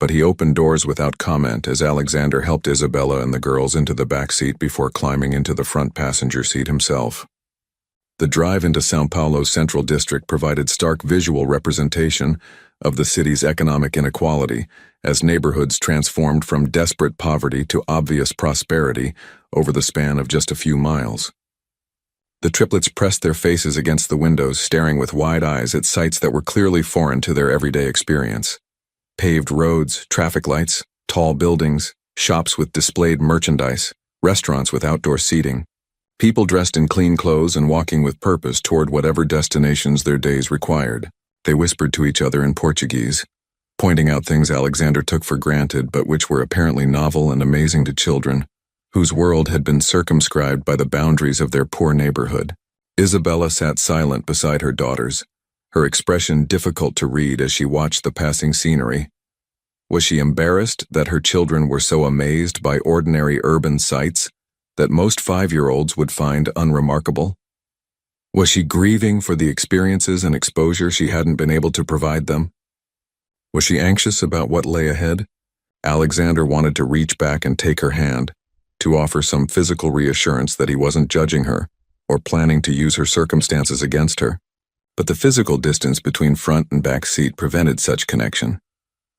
But he opened doors without comment as Alexander helped Isabella and the girls into the back seat before climbing into the front passenger seat himself. The drive into São Paulo's central district provided stark visual representation of the city's economic inequality as neighborhoods transformed from desperate poverty to obvious prosperity over the span of just a few miles. The triplets pressed their faces against the windows, staring with wide eyes at sights that were clearly foreign to their everyday experience. Paved roads, traffic lights, tall buildings, shops with displayed merchandise, restaurants with outdoor seating, people dressed in clean clothes and walking with purpose toward whatever destinations their days required. They whispered to each other in Portuguese, pointing out things Alexander took for granted but which were apparently novel and amazing to children, whose world had been circumscribed by the boundaries of their poor neighborhood. Isabella sat silent beside her daughters, her expression difficult to read as she watched the passing scenery. Was she embarrassed that her children were so amazed by ordinary urban sights that most 5-year-olds would find unremarkable? Was she grieving for the experiences and exposure she hadn't been able to provide them? Was she anxious about what lay ahead? Alexander wanted to reach back and take her hand, to offer some physical reassurance that he wasn't judging her or planning to use her circumstances against her. But the physical distance between front and back seat prevented such connection,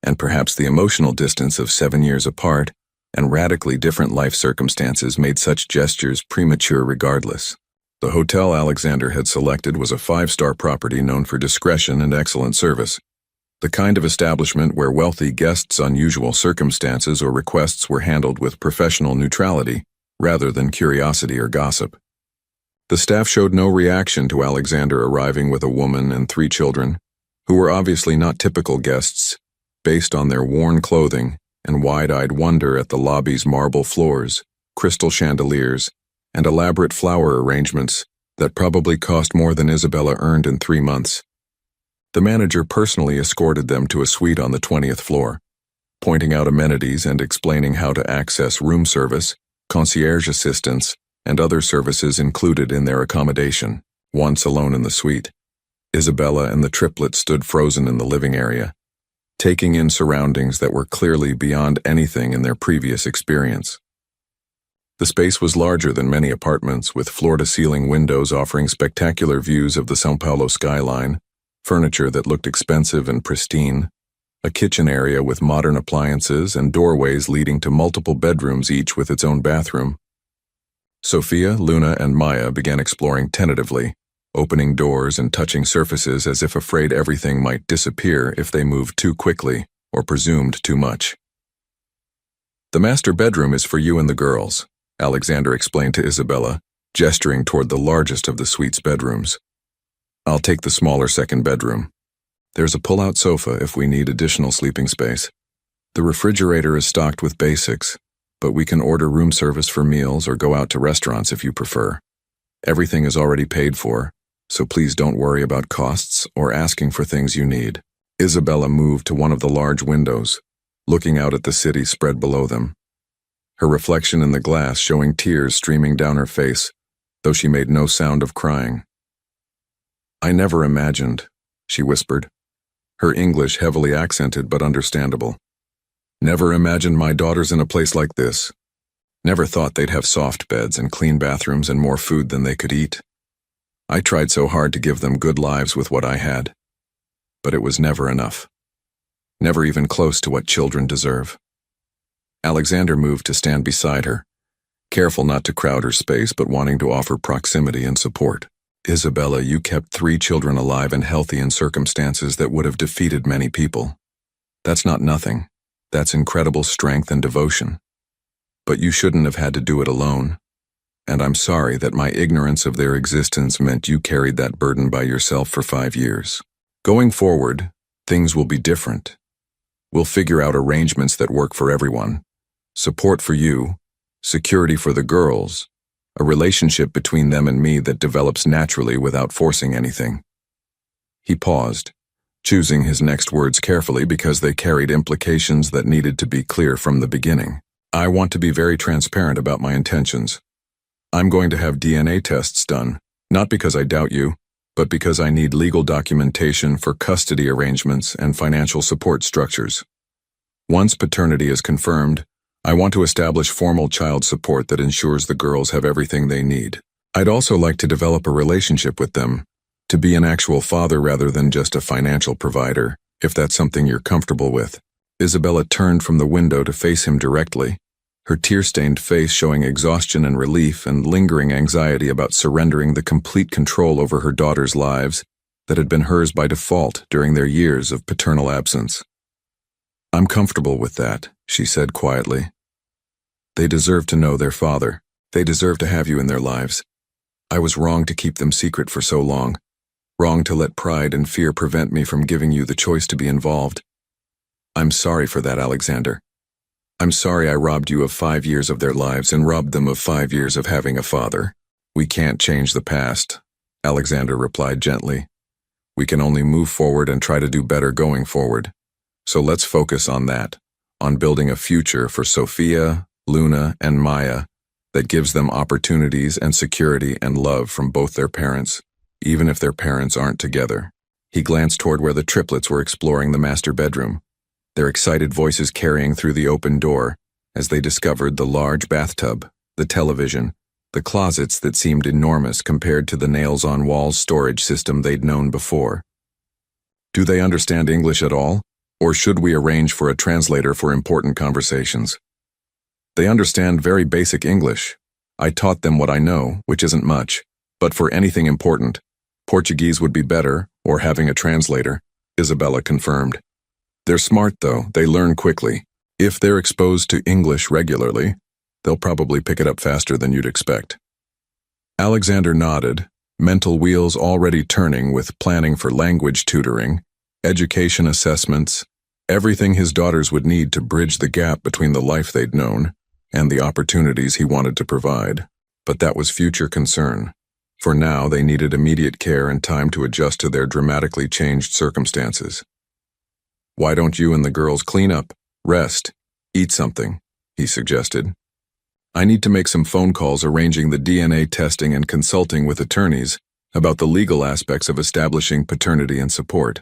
and perhaps the emotional distance of 7 years apart and radically different life circumstances made such gestures premature regardless. The hotel Alexander had selected was a 5-star property known for discretion and excellent service, the kind of establishment where wealthy guests' unusual circumstances or requests were handled with professional neutrality rather than curiosity or gossip. The staff showed no reaction to Alexander arriving with a woman and 3 children, who were obviously not typical guests, based on their worn clothing and wide-eyed wonder at the lobby's marble floors, crystal chandeliers, and elaborate flower arrangements that probably cost more than Isabella earned in 3 months. The manager personally escorted them to a suite on the 20th floor, pointing out amenities and explaining how to access room service, concierge assistance, and other services included in their accommodation. Once alone in the suite, Isabella and the triplets stood frozen in the living area, taking in surroundings that were clearly beyond anything in their previous experience. The space was larger than many apartments, with floor-to-ceiling windows offering spectacular views of the São Paulo skyline, furniture that looked expensive and pristine, a kitchen area with modern appliances and doorways leading to multiple bedrooms, each with its own bathroom. Sophia, Luna, and Maya began exploring tentatively, opening doors and touching surfaces as if afraid everything might disappear if they moved too quickly or presumed too much. "The master bedroom is for you and the girls," Alexander explained to Isabella, gesturing toward the largest of the suite's bedrooms. "I'll take the smaller second bedroom. There's a pull-out sofa if we need additional sleeping space. The refrigerator is stocked with basics, but we can order room service for meals or go out to restaurants if you prefer. Everything is already paid for, so please don't worry about costs or asking for things you need." Isabella moved to one of the large windows, looking out at the city spread below them, her reflection in the glass showing tears streaming down her face, though she made no sound of crying. "I never imagined," she whispered, her English heavily accented but understandable. "Never imagined my daughters in a place like this. Never thought they'd have soft beds and clean bathrooms and more food than they could eat. I tried so hard to give them good lives with what I had. But it was never enough. Never even close to what children deserve." Alexander moved to stand beside her, careful not to crowd her space but wanting to offer proximity and support. Isabella, you kept 3 children alive and healthy in circumstances that would have defeated many people. That's not nothing. That's incredible strength and devotion. But you shouldn't have had to do it alone. And I'm sorry that my ignorance of their existence meant you carried that burden by yourself for 5 years. Going forward, things will be different. We'll figure out arrangements that work for everyone. Support for you, security for the girls, a relationship between them and me that develops naturally without forcing anything. He paused, choosing his next words carefully because they carried implications that needed to be clear from the beginning. I want to be very transparent about my intentions. I'm going to have DNA tests done, not because I doubt you, but because I need legal documentation for custody arrangements and financial support structures. Once paternity is confirmed, I want to establish formal child support that ensures the girls have everything they need. I'd also like to develop a relationship with them, to be an actual father rather than just a financial provider, if that's something you're comfortable with. Isabella turned from the window to face him directly, her tear-stained face showing exhaustion and relief and lingering anxiety about surrendering the complete control over her daughter's lives that had been hers by default during their years of paternal absence. I'm comfortable with that, she said quietly. They deserve to know their father. They deserve to have you in their lives. I was wrong to keep them secret for so long. Wrong to let pride and fear prevent me from giving you the choice to be involved. I'm sorry for that, Alexander. I'm sorry I robbed you of 5 years of their lives and robbed them of 5 years of having a father. We can't change the past, Alexander replied gently. We can only move forward and try to do better going forward. So let's focus on that, on building a future for Sophia, Luna, and Maya that gives them opportunities and security and love from both their parents, even if their parents aren't together. He glanced toward where the triplets were exploring the master bedroom, their excited voices carrying through the open door as they discovered the large bathtub, the television, the closets that seemed enormous compared to the nails-on-walls storage system they'd known before. Do they understand English at all? Or should we arrange for a translator for important conversations? They understand very basic English. I taught them what I know, which isn't much, but for anything important, Portuguese would be better, or having a translator, Isabella confirmed. They're smart though, they learn quickly. If they're exposed to English regularly, they'll probably pick it up faster than you'd expect. Alexander nodded, mental wheels already turning with planning for language tutoring, education assessments, everything his daughters would need to bridge the gap between the life they'd known and the opportunities he wanted to provide. But that was future concern. For now, they needed immediate care and time to adjust to their dramatically changed circumstances. Why don't you and the girls clean up, rest, eat something, he suggested. I need to make some phone calls arranging the DNA testing and consulting with attorneys about the legal aspects of establishing paternity and support.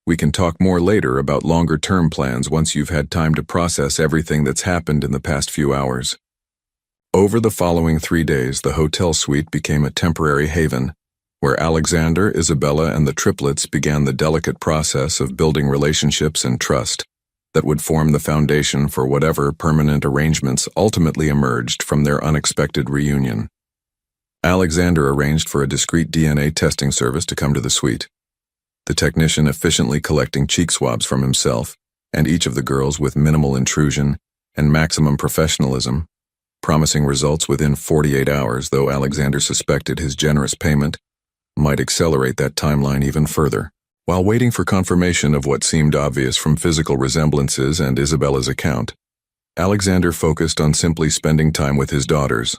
We can talk more later about longer-term plans once you've had time to process everything that's happened in the past few hours. Over the following 3 days, the hotel suite became a temporary haven, where Alexander, Isabella, and the triplets began the delicate process of building relationships and trust that would form the foundation for whatever permanent arrangements ultimately emerged from their unexpected reunion. Alexander arranged for a discreet DNA testing service to come to the suite, the technician efficiently collecting cheek swabs from himself and each of the girls with minimal intrusion and maximum professionalism, promising results within 48 hours, though Alexander suspected his generous payment might accelerate that timeline even further. While waiting for confirmation of what seemed obvious from physical resemblances and Isabella's account, Alexander focused on simply spending time with his daughters,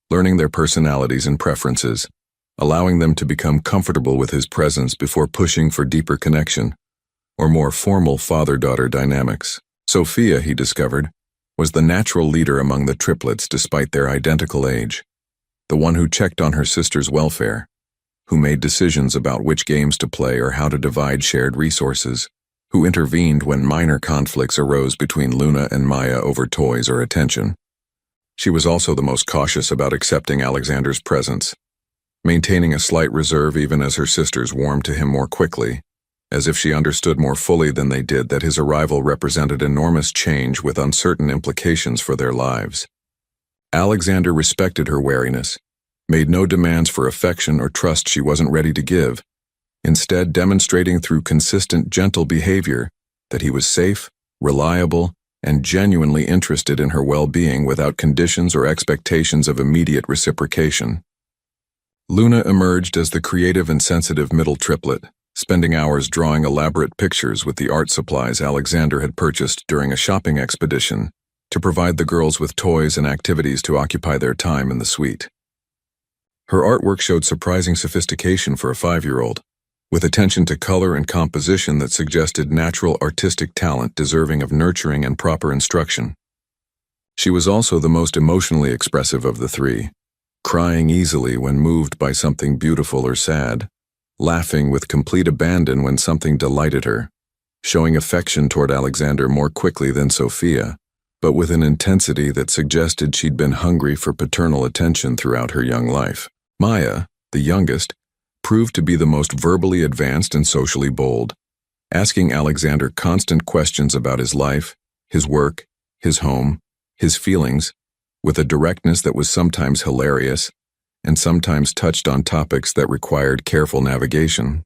learning their personalities and preferences, allowing them to become comfortable with his presence before pushing for deeper connection, or more formal father-daughter dynamics. Sophia, he discovered, was the natural leader among the triplets despite their identical age, the one who checked on her sister's welfare, who made decisions about which games to play or how to divide shared resources, who intervened when minor conflicts arose between Luna and Maya over toys or attention. She was also the most cautious about accepting Alexander's presence, maintaining a slight reserve even as her sisters warmed to him more quickly, as if she understood more fully than they did that his arrival represented enormous change with uncertain implications for their lives. Alexander respected her wariness, made no demands for affection or trust she wasn't ready to give, instead demonstrating through consistent, gentle behavior that he was safe, reliable, and genuinely interested in her well-being without conditions or expectations of immediate reciprocation. Luna emerged as the creative and sensitive middle triplet, spending hours drawing elaborate pictures with the art supplies Alexander had purchased during a shopping expedition to provide the girls with toys and activities to occupy their time in the suite. Her artwork showed surprising sophistication for a 5-year-old, with attention to color and composition that suggested natural artistic talent deserving of nurturing and proper instruction. She was also the most emotionally expressive of the three, crying easily when moved by something beautiful or sad, laughing with complete abandon when something delighted her, showing affection toward Alexander more quickly than Sophia, but with an intensity that suggested she'd been hungry for paternal attention throughout her young life. Maya, the youngest, proved to be the most verbally advanced and socially bold, asking Alexander constant questions about his life, his work, his home, his feelings, with a directness that was sometimes hilarious and sometimes touched on topics that required careful navigation.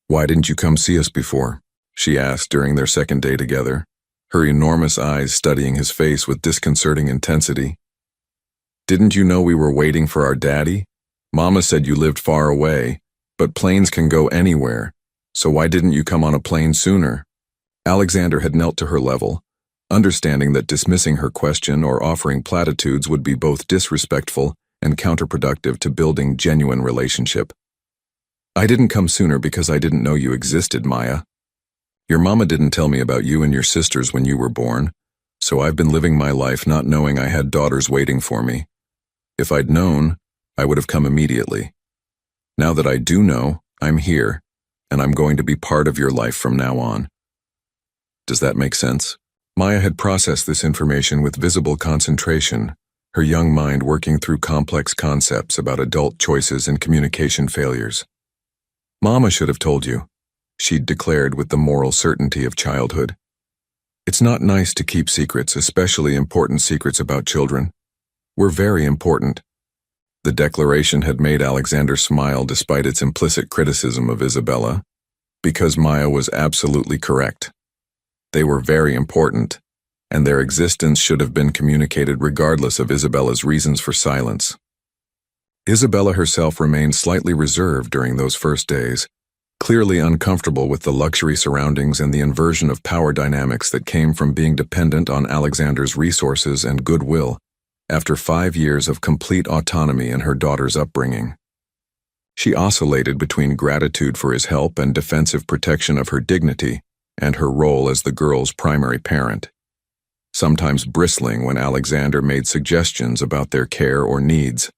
"Why didn't you come see us before?" she asked during their second day together, her enormous eyes studying his face with disconcerting intensity. "Didn't you know we were waiting for our daddy? Mama said you lived far away, but planes can go anywhere, so why didn't you come on a plane sooner?" Alexander had knelt to her level, understanding that dismissing her question or offering platitudes would be both disrespectful and counterproductive to building genuine relationship. "I didn't come sooner because I didn't know you existed, Maya. Your mama didn't tell me about you and your sisters when you were born, so I've been living my life not knowing I had daughters waiting for me. If I'd known, I would have come immediately. Now that I do know, I'm here, and I'm going to be part of your life from now on." Does that make sense? Maya had processed this information with visible concentration, her young mind working through complex concepts about adult choices and communication failures. "Mama should have told you," she'd declared with the moral certainty of childhood. "It's not nice to keep secrets, especially important secrets about children. We're very important." The declaration had made Alexander smile despite its implicit criticism of Isabella, because Maya was absolutely correct. They were very important, and their existence should have been communicated regardless of Isabella's reasons for silence. Isabella herself remained slightly reserved during those first days, clearly uncomfortable with the luxury surroundings and the inversion of power dynamics that came from being dependent on Alexander's resources and goodwill after 5 years of complete autonomy in her daughter's upbringing. She oscillated between gratitude for his help and defensive protection of her dignity and her role as the girl's primary parent, sometimes bristling when Alexander made suggestions about their care or needs,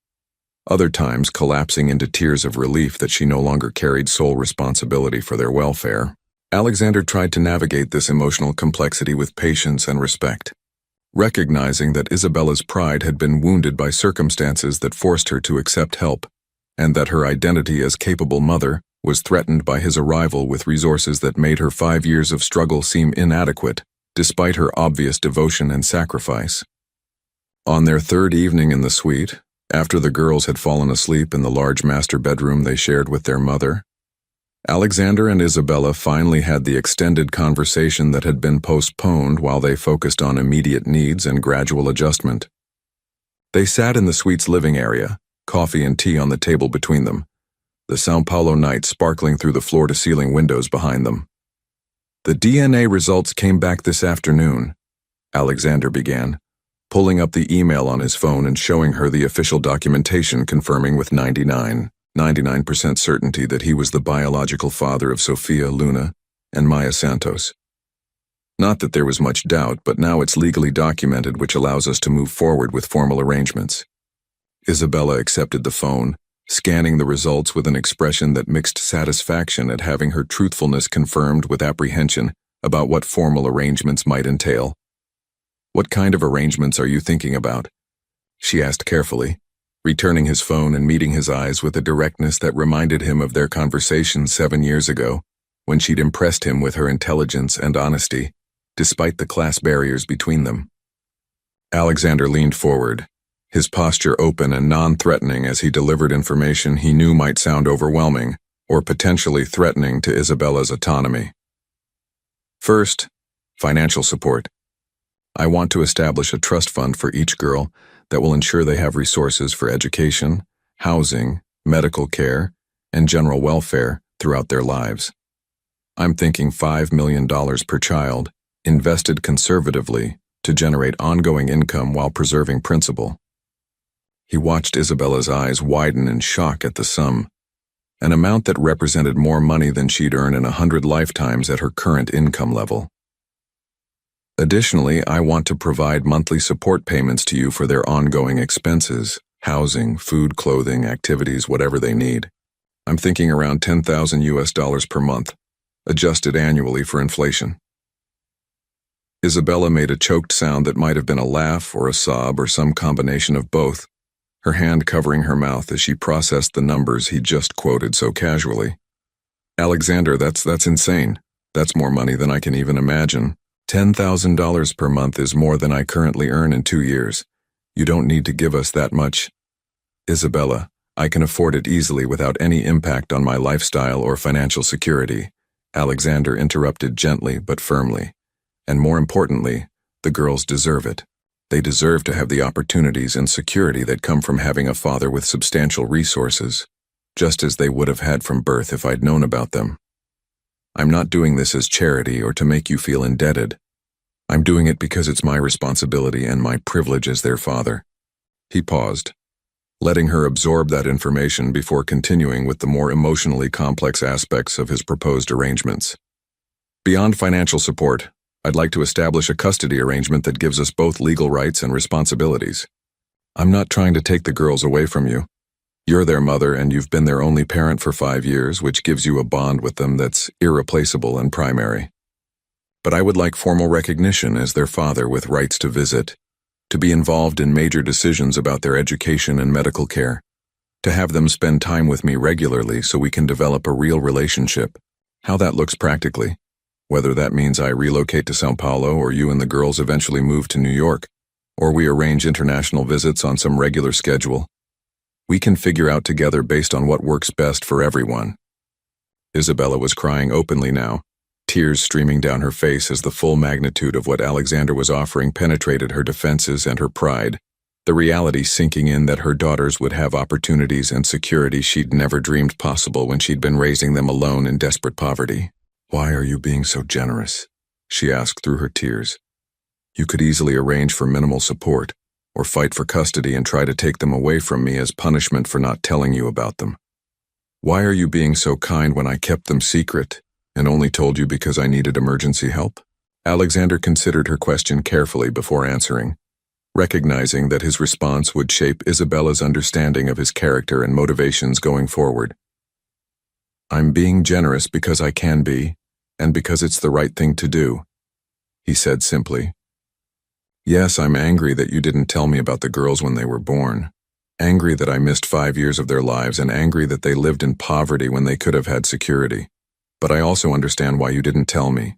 other times collapsing into tears of relief that she no longer carried sole responsibility for their welfare. Alexander tried to navigate this emotional complexity with patience and respect, recognizing that Isabella's pride had been wounded by circumstances that forced her to accept help, and that her identity as capable mother was threatened by his arrival with resources that made her 5 years of struggle seem inadequate, despite her obvious devotion and sacrifice. On their third evening in the suite, after the girls had fallen asleep in the large master bedroom they shared with their mother, Alexander and Isabella finally had the extended conversation that had been postponed while they focused on immediate needs and gradual adjustment. They sat in the suite's living area, coffee and tea on the table between them, the São Paulo night sparkling through the floor-to-ceiling windows behind them. "The DNA results came back this afternoon," Alexander began, pulling up the email on his phone and showing her the official documentation confirming with 99% certainty that he was the biological father of Sophia, Luna, and Maya Santos. "Not that there was much doubt, but now it's legally documented, which allows us to move forward with formal arrangements." Isabella accepted the phone, scanning the results with an expression that mixed satisfaction at having her truthfulness confirmed with apprehension about what formal arrangements might entail. "What kind of arrangements are you thinking about?" she asked carefully, returning his phone and meeting his eyes with a directness that reminded him of their conversation 7 years ago, when she'd impressed him with her intelligence and honesty, despite the class barriers between them. Alexander leaned forward, his posture open and non-threatening as he delivered information he knew might sound overwhelming or potentially threatening to Isabella's autonomy. First, financial support. I want to establish a trust fund for each girl that will ensure they have resources for education, housing, medical care, and general welfare throughout their lives. I'm thinking $5 million per child, invested conservatively to generate ongoing income while preserving principal. He watched Isabella's eyes widen in shock at the sum, an amount that represented more money than she'd earn in 100 lifetimes at her current income level. Additionally, I want to provide monthly support payments to you for their ongoing expenses, housing, food, clothing, activities, whatever they need. I'm thinking around $10,000 per month, adjusted annually for inflation. Isabella made a choked sound that might have been a laugh or a sob or some combination of both, her hand covering her mouth as she processed the numbers he just quoted so casually. Alexander, that's insane. That's more money than I can even imagine. $10,000 per month is more than I currently earn in 2 years. You don't need to give us that much. Isabella, I can afford it easily without any impact on my lifestyle or financial security. Alexander interrupted gently but firmly. And more importantly, the girls deserve it. They deserve to have the opportunities and security that come from having a father with substantial resources, just as they would have had from birth if I'd known about them. I'm not doing this as charity or to make you feel indebted. I'm doing it because it's my responsibility and my privilege as their father. He paused, letting her absorb that information before continuing with the more emotionally complex aspects of his proposed arrangements. Beyond financial support, I'd like to establish a custody arrangement that gives us both legal rights and responsibilities. I'm not trying to take the girls away from you. You're their mother and you've been their only parent for 5 years, which gives you a bond with them that's irreplaceable and primary. But I would like formal recognition as their father with rights to visit, to be involved in major decisions about their education and medical care, to have them spend time with me regularly so we can develop a real relationship. How that looks practically, whether that means I relocate to São Paulo or you and the girls eventually move to New York, or we arrange international visits on some regular schedule. We can figure out together based on what works best for everyone. Isabella was crying openly now, tears streaming down her face as the full magnitude of what Alexander was offering penetrated her defenses and her pride, the reality sinking in that her daughters would have opportunities and security she'd never dreamed possible when she'd been raising them alone in desperate poverty. "Why are you being so generous?" she asked through her tears. "You could easily arrange for minimal support, or fight for custody and try to take them away from me as punishment for not telling you about them. Why are you being so kind when I kept them secret and only told you because I needed emergency help?" Alexander considered her question carefully before answering, recognizing that his response would shape Isabella's understanding of his character and motivations going forward. "I'm being generous because I can be, and because it's the right thing to do," he said simply. "Yes, I'm angry that you didn't tell me about the girls when they were born. Angry that I missed 5 years of their lives and angry that they lived in poverty when they could have had security. But I also understand why you didn't tell me.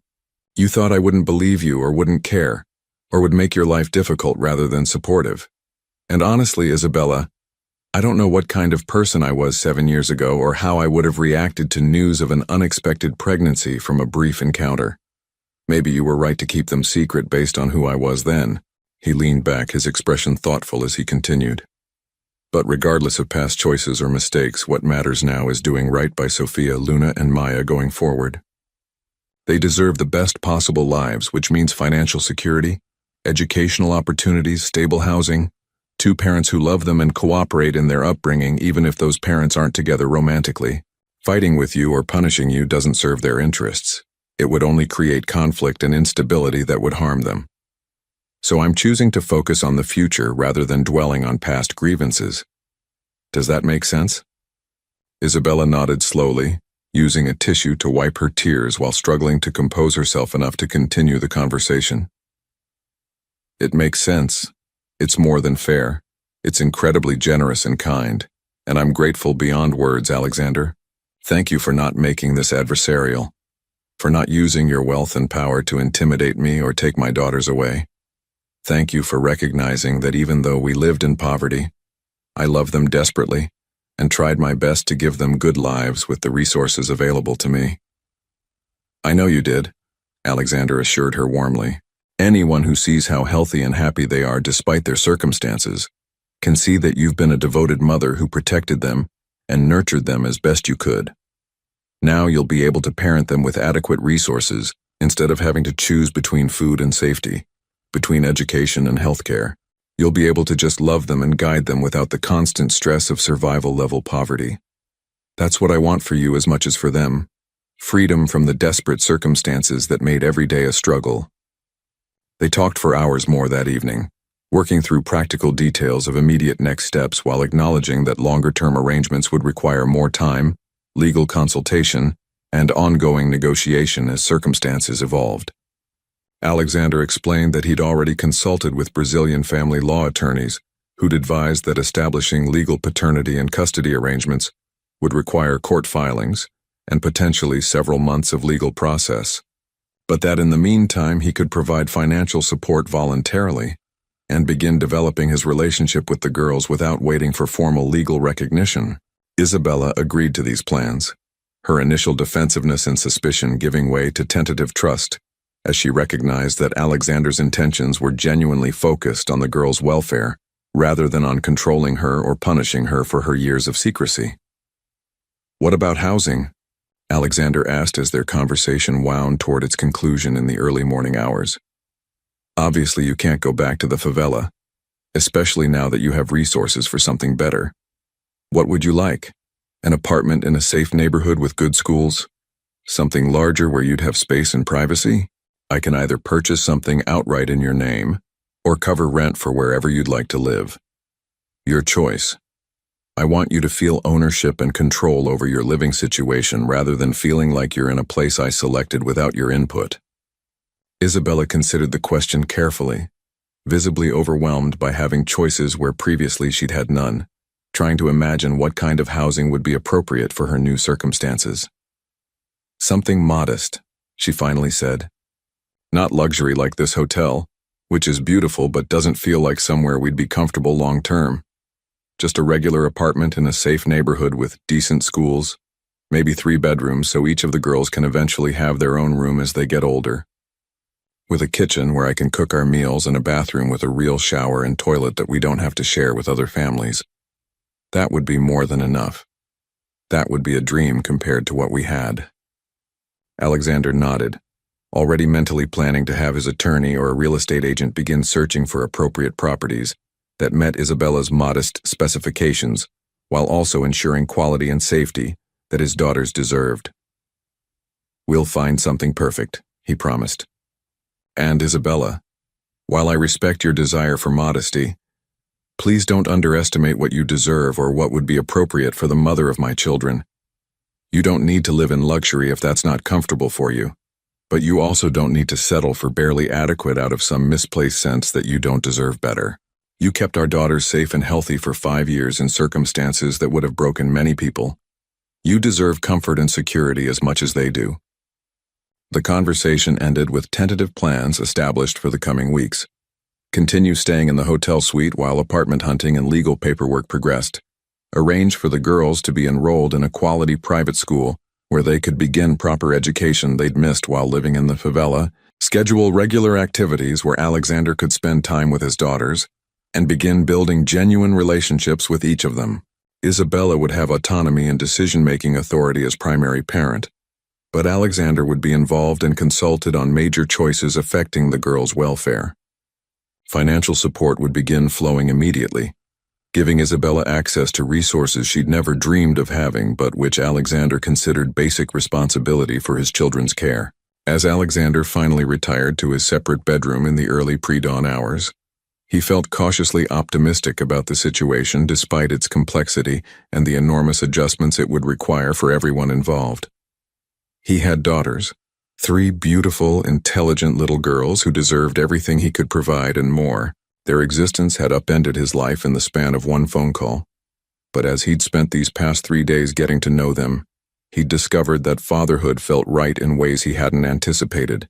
You thought I wouldn't believe you or wouldn't care, or would make your life difficult rather than supportive. And honestly, Isabella, I don't know what kind of person I was 7 years ago or how I would have reacted to news of an unexpected pregnancy from a brief encounter. Maybe you were right to keep them secret based on who I was then." He leaned back, his expression thoughtful as he continued. "But regardless of past choices or mistakes, what matters now is doing right by Sophia, Luna, and Maya going forward. They deserve the best possible lives, which means financial security, educational opportunities, stable housing, 2 parents who love them and cooperate in their upbringing even if those parents aren't together romantically. Fighting with you or punishing you doesn't serve their interests. It would only create conflict and instability that would harm them. So I'm choosing to focus on the future rather than dwelling on past grievances. Does that make sense?" Isabella nodded slowly, using a tissue to wipe her tears while struggling to compose herself enough to continue the conversation. "It makes sense. It's more than fair. It's incredibly generous and kind, and I'm grateful beyond words, Alexander. Thank you for not making this adversarial, for not using your wealth and power to intimidate me or take my daughters away. Thank you for recognizing that even though we lived in poverty, I loved them desperately and tried my best to give them good lives with the resources available to me. I know you did, Alexander assured her warmly. Anyone who sees how healthy and happy they are despite their circumstances can see that you've been a devoted mother who protected them and nurtured them as best you could. Now you'll be able to parent them with adequate resources instead of having to choose between food and safety, between education and healthcare. You'll be able to just love them and guide them without the constant stress of survival-level poverty. That's what I want for you as much as for them. Freedom from the desperate circumstances that made every day a struggle. They talked for hours more that evening, working through practical details of immediate next steps while acknowledging that longer-term arrangements would require more time, legal consultation, and ongoing negotiation as circumstances evolved. Alexander explained that he'd already consulted with Brazilian family law attorneys who'd advised that establishing legal paternity and custody arrangements would require court filings and potentially several months of legal process, but that in the meantime he could provide financial support voluntarily and begin developing his relationship with the girls without waiting for formal legal recognition. Isabella agreed to these plans, her initial defensiveness and suspicion giving way to tentative trust, as she recognized that Alexander's intentions were genuinely focused on the girl's welfare, rather than on controlling her or punishing her for her years of secrecy. "What about housing?" Alexander asked as their conversation wound toward its conclusion in the early morning hours. "Obviously you can't go back to the favela, especially now that you have resources for something better. What would you like? An apartment in a safe neighborhood with good schools? Something larger where you'd have space and privacy? I can either purchase something outright in your name or cover rent for wherever you'd like to live. Your choice. I want you to feel ownership and control over your living situation rather than feeling like you're in a place I selected without your input." Isabella considered the question carefully, visibly overwhelmed by having choices where previously she'd had none, trying to imagine what kind of housing would be appropriate for her new circumstances. "Something modest," she finally said. "Not luxury like this hotel, which is beautiful but doesn't feel like somewhere we'd be comfortable long-term. Just a regular apartment in a safe neighborhood with decent schools, maybe 3 bedrooms so each of the girls can eventually have their own room as they get older. With a kitchen where I can cook our meals and a bathroom with a real shower and toilet that we don't have to share with other families. That would be more than enough. That would be a dream compared to what we had." Alexander nodded, already mentally planning to have his attorney or a real estate agent begin searching for appropriate properties that met Isabella's modest specifications while also ensuring quality and safety that his daughters deserved. "We'll find something perfect," he promised. "And Isabella, while I respect your desire for modesty, please don't underestimate what you deserve or what would be appropriate for the mother of my children. You don't need to live in luxury if that's not comfortable for you, but you also don't need to settle for barely adequate out of some misplaced sense that you don't deserve better. You kept our daughters safe and healthy for 5 years in circumstances that would have broken many people. You deserve comfort and security as much as they do." The conversation ended with tentative plans established for the coming weeks. Continue staying in the hotel suite while apartment hunting and legal paperwork progressed. Arrange for the girls to be enrolled in a quality private school where they could begin proper education they'd missed while living in the favela. Schedule regular activities where Alexander could spend time with his daughters, and begin building genuine relationships with each of them. Isabella would have autonomy and decision-making authority as primary parent, but Alexander would be involved and consulted on major choices affecting the girls' welfare. Financial support would begin flowing immediately, giving Isabella access to resources she'd never dreamed of having but which Alexander considered basic responsibility for his children's care. As Alexander finally retired to his separate bedroom in the early pre-dawn hours, he felt cautiously optimistic about the situation despite its complexity and the enormous adjustments it would require for everyone involved. He had daughters, 3 beautiful, intelligent little girls who deserved everything he could provide and more. Their existence had upended his life in the span of 1 phone call, but as he'd spent these past 3 days getting to know them, he'd discovered that fatherhood felt right in ways he hadn't anticipated.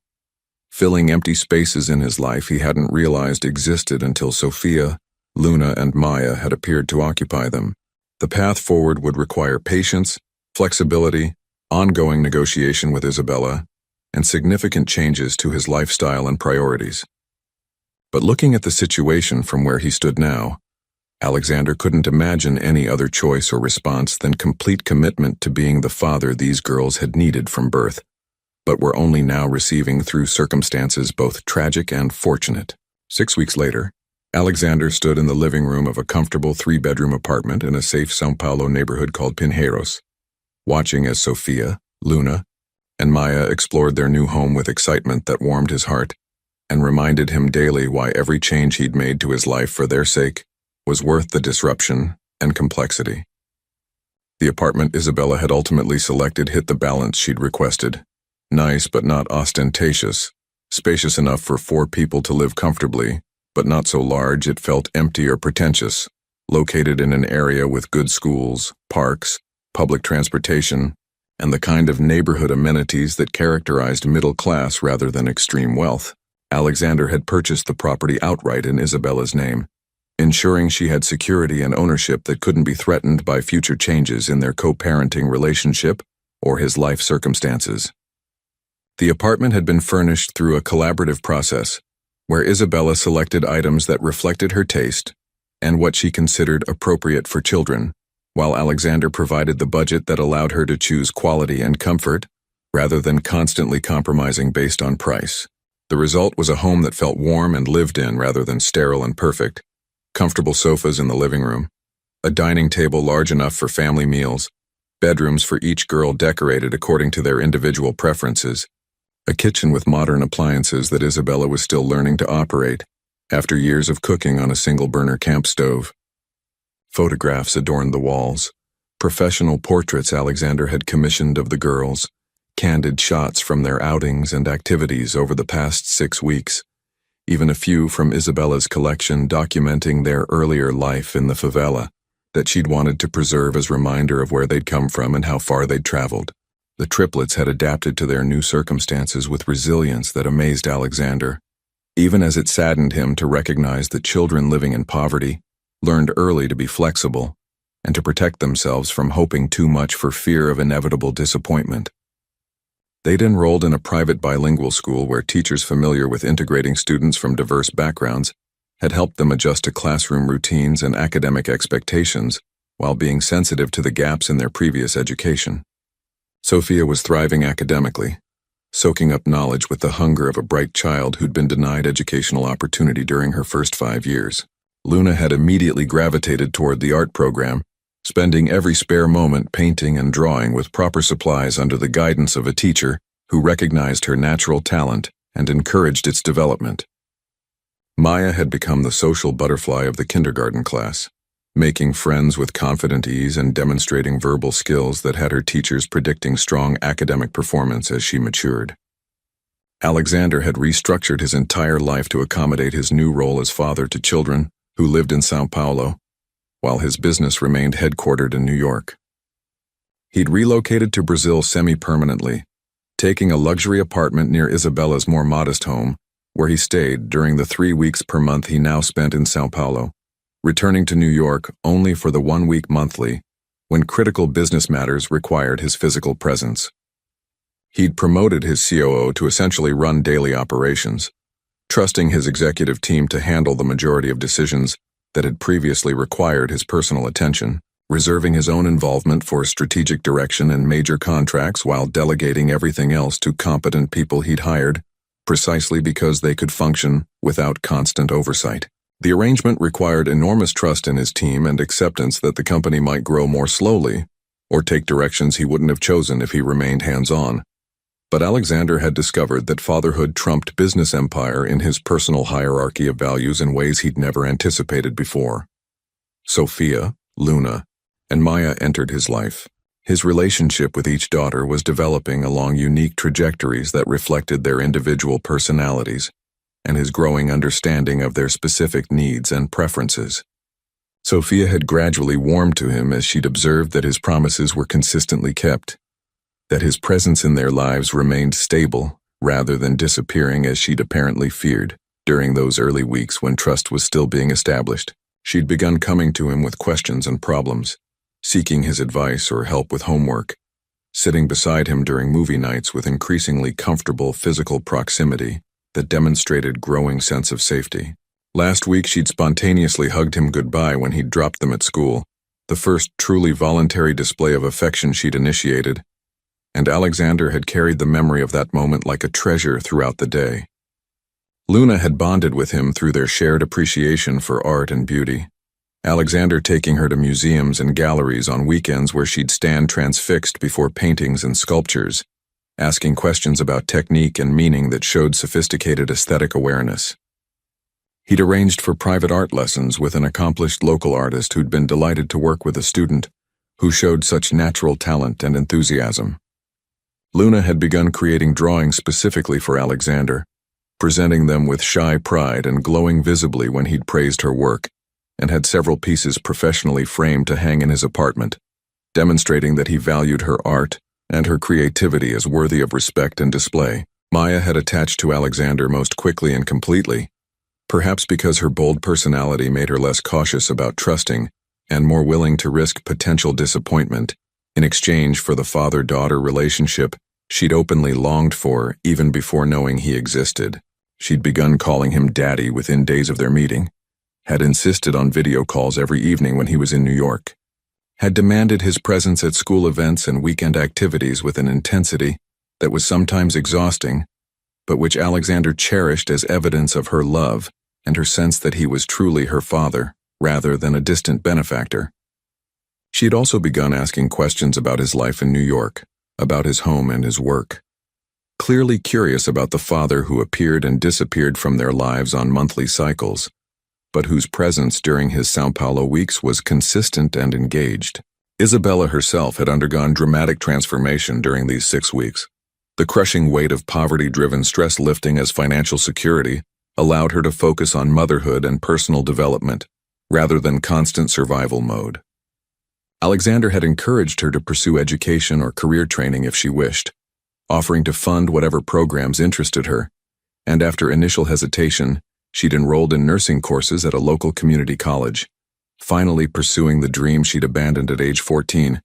filling empty spaces in his life he hadn't realized existed until Sophia, Luna, and Maya had appeared to occupy them. The path forward would require patience, flexibility, ongoing negotiation with Isabella, and significant changes to his lifestyle and priorities. But looking at the situation from where he stood now, Alexander couldn't imagine any other choice or response than complete commitment to being the father these girls had needed from birth, but were only now receiving through circumstances both tragic and fortunate. 6 weeks later, Alexander stood in the living room of a comfortable 3-bedroom apartment in a safe São Paulo neighborhood called Pinheiros, watching as Sophia, Luna, and Maya explored their new home with excitement that warmed his heart and reminded him daily why every change he'd made to his life for their sake was worth the disruption and complexity. The apartment Isabella had ultimately selected hit the balance she'd requested. Nice but not ostentatious, spacious enough for 4 people to live comfortably, but not so large it felt empty or pretentious, located in an area with good schools, parks, public transportation, and the kind of neighborhood amenities that characterized middle class rather than extreme wealth. Alexander had purchased the property outright in Isabella's name, ensuring she had security and ownership that couldn't be threatened by future changes in their co-parenting relationship or his life circumstances. The apartment had been furnished through a collaborative process, where Isabella selected items that reflected her taste and what she considered appropriate for children, while Alexander provided the budget that allowed her to choose quality and comfort, rather than constantly compromising based on price. The result was a home that felt warm and lived in rather than sterile and perfect. Comfortable sofas in the living room, a dining table large enough for family meals, bedrooms for each girl decorated according to their individual preferences, a kitchen with modern appliances that Isabella was still learning to operate after years of cooking on a single-burner camp stove. Photographs adorned the walls, professional portraits Alexander had commissioned of the girls, candid shots from their outings and activities over the past 6 weeks, even a few from Isabella's collection documenting their earlier life in the favela that she'd wanted to preserve as a reminder of where they'd come from and how far they'd traveled. The triplets had adapted to their new circumstances with resilience that amazed Alexander, even as it saddened him to recognize that children living in poverty learned early to be flexible and to protect themselves from hoping too much for fear of inevitable disappointment. They'd enrolled in a private bilingual school where teachers familiar with integrating students from diverse backgrounds had helped them adjust to classroom routines and academic expectations while being sensitive to the gaps in their previous education. Sophia was thriving academically, soaking up knowledge with the hunger of a bright child who'd been denied educational opportunity during her first 5 years. Luna had immediately gravitated toward the art program, spending every spare moment painting and drawing with proper supplies under the guidance of a teacher who recognized her natural talent and encouraged its development. Maya had become the social butterfly of the kindergarten class, making friends with confident ease and demonstrating verbal skills that had her teachers predicting strong academic performance as she matured. Alexander had restructured his entire life to accommodate his new role as father to children who lived in São Paulo, while his business remained headquartered in New York. He'd relocated to Brazil semi-permanently, taking a luxury apartment near Isabella's more modest home, where he stayed during the 3 weeks per month he now spent in São Paulo, returning to New York only for the 1 week monthly, when critical business matters required his physical presence. He'd promoted his COO to essentially run daily operations, trusting his executive team to handle the majority of decisions that had previously required his personal attention, reserving his own involvement for strategic direction and major contracts while delegating everything else to competent people he'd hired, precisely because they could function without constant oversight. The arrangement required enormous trust in his team and acceptance that the company might grow more slowly or take directions he wouldn't have chosen if he remained hands-on. But Alexander had discovered that fatherhood trumped business empire in his personal hierarchy of values in ways he'd never anticipated before. Sophia, Luna, and Maya entered his life. His relationship with each daughter was developing along unique trajectories that reflected their individual personalities and his growing understanding of their specific needs and preferences. Sophia had gradually warmed to him as she'd observed that his promises were consistently kept, that his presence in their lives remained stable rather than disappearing as she'd apparently feared. During those early weeks when trust was still being established, she'd begun coming to him with questions and problems, seeking his advice or help with homework, sitting beside him during movie nights with increasingly comfortable physical proximity that demonstrated growing sense of safety. Last week she'd spontaneously hugged him goodbye when he'd dropped them at school, the first truly voluntary display of affection she'd initiated, and Alexander had carried the memory of that moment like a treasure throughout the day. Luna had bonded with him through their shared appreciation for art and beauty, Alexander taking her to museums and galleries on weekends where she'd stand transfixed before paintings and sculptures, asking questions about technique and meaning that showed sophisticated aesthetic awareness. He'd arranged for private art lessons with an accomplished local artist who'd been delighted to work with a student who showed such natural talent and enthusiasm. Luna had begun creating drawings specifically for Alexander, presenting them with shy pride and glowing visibly when he'd praised her work, and had several pieces professionally framed to hang in his apartment, demonstrating that he valued her art and her creativity as worthy of respect and display. Maya had attached to Alexander most quickly and completely, perhaps because her bold personality made her less cautious about trusting and more willing to risk potential disappointment in exchange for the father-daughter relationship she'd openly longed for even before knowing he existed. She'd begun calling him Daddy within days of their meeting, had insisted on video calls every evening when he was in New York, had demanded his presence at school events and weekend activities with an intensity that was sometimes exhausting, but which Alexander cherished as evidence of her love and her sense that he was truly her father, rather than a distant benefactor. She had also begun asking questions about his life in New York, about his home and his work. Clearly curious about the father who appeared and disappeared from their lives on monthly cycles, but whose presence during his São Paulo weeks was consistent and engaged. Isabella herself had undergone dramatic transformation during these 6 weeks. The crushing weight of poverty-driven stress lifting as financial security allowed her to focus on motherhood and personal development, rather than constant survival mode. Alexander had encouraged her to pursue education or career training if she wished, offering to fund whatever programs interested her, and after initial hesitation, she'd enrolled in nursing courses at a local community college, finally pursuing the dream she'd abandoned at age 14,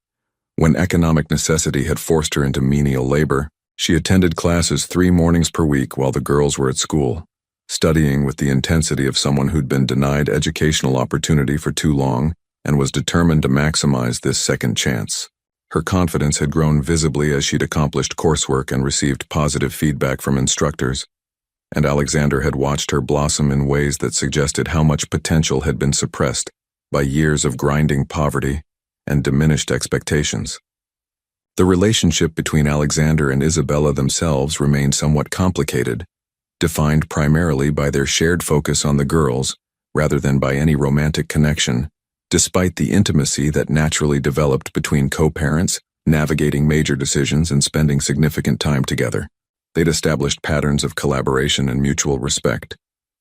when economic necessity had forced her into menial labor. She attended classes 3 mornings per week while the girls were at school, studying with the intensity of someone who'd been denied educational opportunity for too long and was determined to maximize this second chance. Her confidence had grown visibly as she'd accomplished coursework and received positive feedback from instructors, and Alexander had watched her blossom in ways that suggested how much potential had been suppressed by years of grinding poverty and diminished expectations. The relationship between Alexander and Isabella themselves remained somewhat complicated, defined primarily by their shared focus on the girls rather than by any romantic connection, despite the intimacy that naturally developed between co-parents, navigating major decisions and spending significant time together. They'd established patterns of collaboration and mutual respect,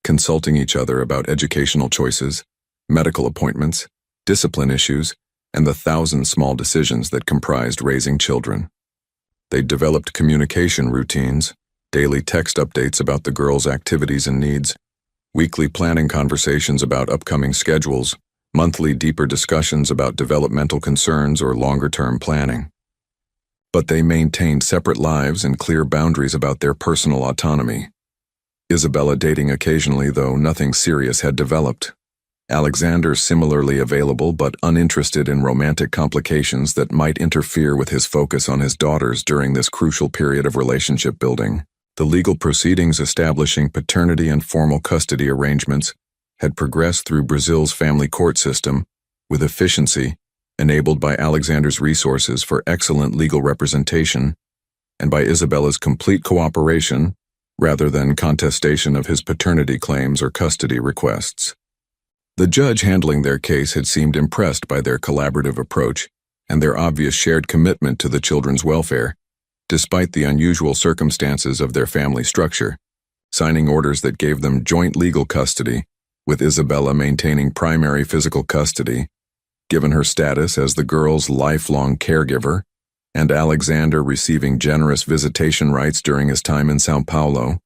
consulting each other about educational choices, medical appointments, discipline issues, and the 1,000 small decisions that comprised raising children. They'd developed communication routines, daily text updates about the girls' activities and needs, weekly planning conversations about upcoming schedules, monthly deeper discussions about developmental concerns or longer-term planning. But they maintained separate lives and clear boundaries about their personal autonomy. Isabella dating occasionally, though nothing serious had developed. Alexander similarly available but uninterested in romantic complications that might interfere with his focus on his daughters during this crucial period of relationship building. The legal proceedings establishing paternity and formal custody arrangements had progressed through Brazil's family court system with efficiency, enabled by Alexander's resources for excellent legal representation and by Isabella's complete cooperation rather than contestation of his paternity claims or custody requests. The judge handling their case had seemed impressed by their collaborative approach and their obvious shared commitment to the children's welfare, despite the unusual circumstances of their family structure, signing orders that gave them joint legal custody, with Isabella maintaining primary physical custody, given her status as the girl's lifelong caregiver, and Alexander receiving generous visitation rights during his time in Sao Paulo,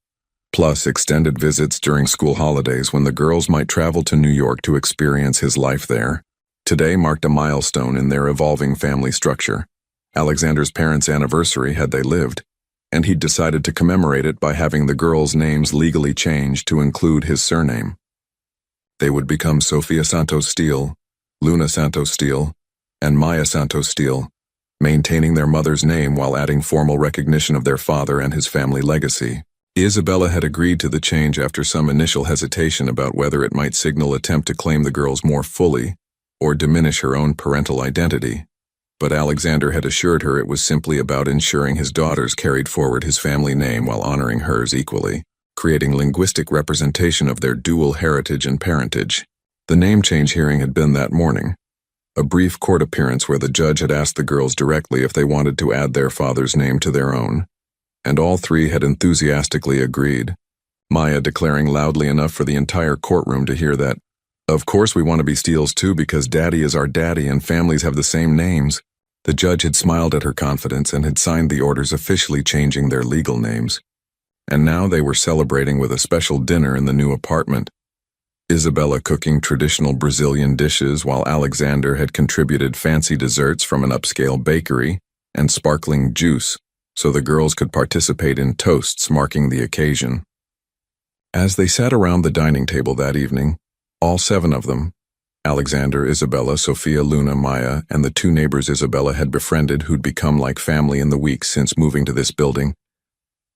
plus extended visits during school holidays when the girls might travel to New York to experience his life there. Today marked a milestone in their evolving family structure. Alexander's parents' anniversary had they lived, and he'd decided to commemorate it by having the girls' names legally changed to include his surname. They would become Sofia Santos Steele, Luna Santos Steele, and Maya Santos Steele, maintaining their mother's name while adding formal recognition of their father and his family legacy. Isabella had agreed to the change after some initial hesitation about whether it might signal attempt to claim the girls more fully or diminish her own parental identity. But Alexander had assured her it was simply about ensuring his daughters carried forward his family name while honoring hers equally, creating linguistic representation of their dual heritage and parentage. The name change hearing had been that morning, a brief court appearance where the judge had asked the girls directly if they wanted to add their father's name to their own, and all three had enthusiastically agreed, Maya declaring loudly enough for the entire courtroom to hear that, "Of course we want to be Steeles too because Daddy is our daddy and families have the same names." The judge had smiled at her confidence and had signed the orders officially changing their legal names. And now they were celebrating with a special dinner in the new apartment. Isabella cooking traditional Brazilian dishes while Alexander had contributed fancy desserts from an upscale bakery and sparkling juice so the girls could participate in toasts marking the occasion. As they sat around the dining table that evening, all seven of them, Alexander, Isabella, Sophia, Luna, Maya, and the two neighbors Isabella had befriended who'd become like family in the weeks since moving to this building,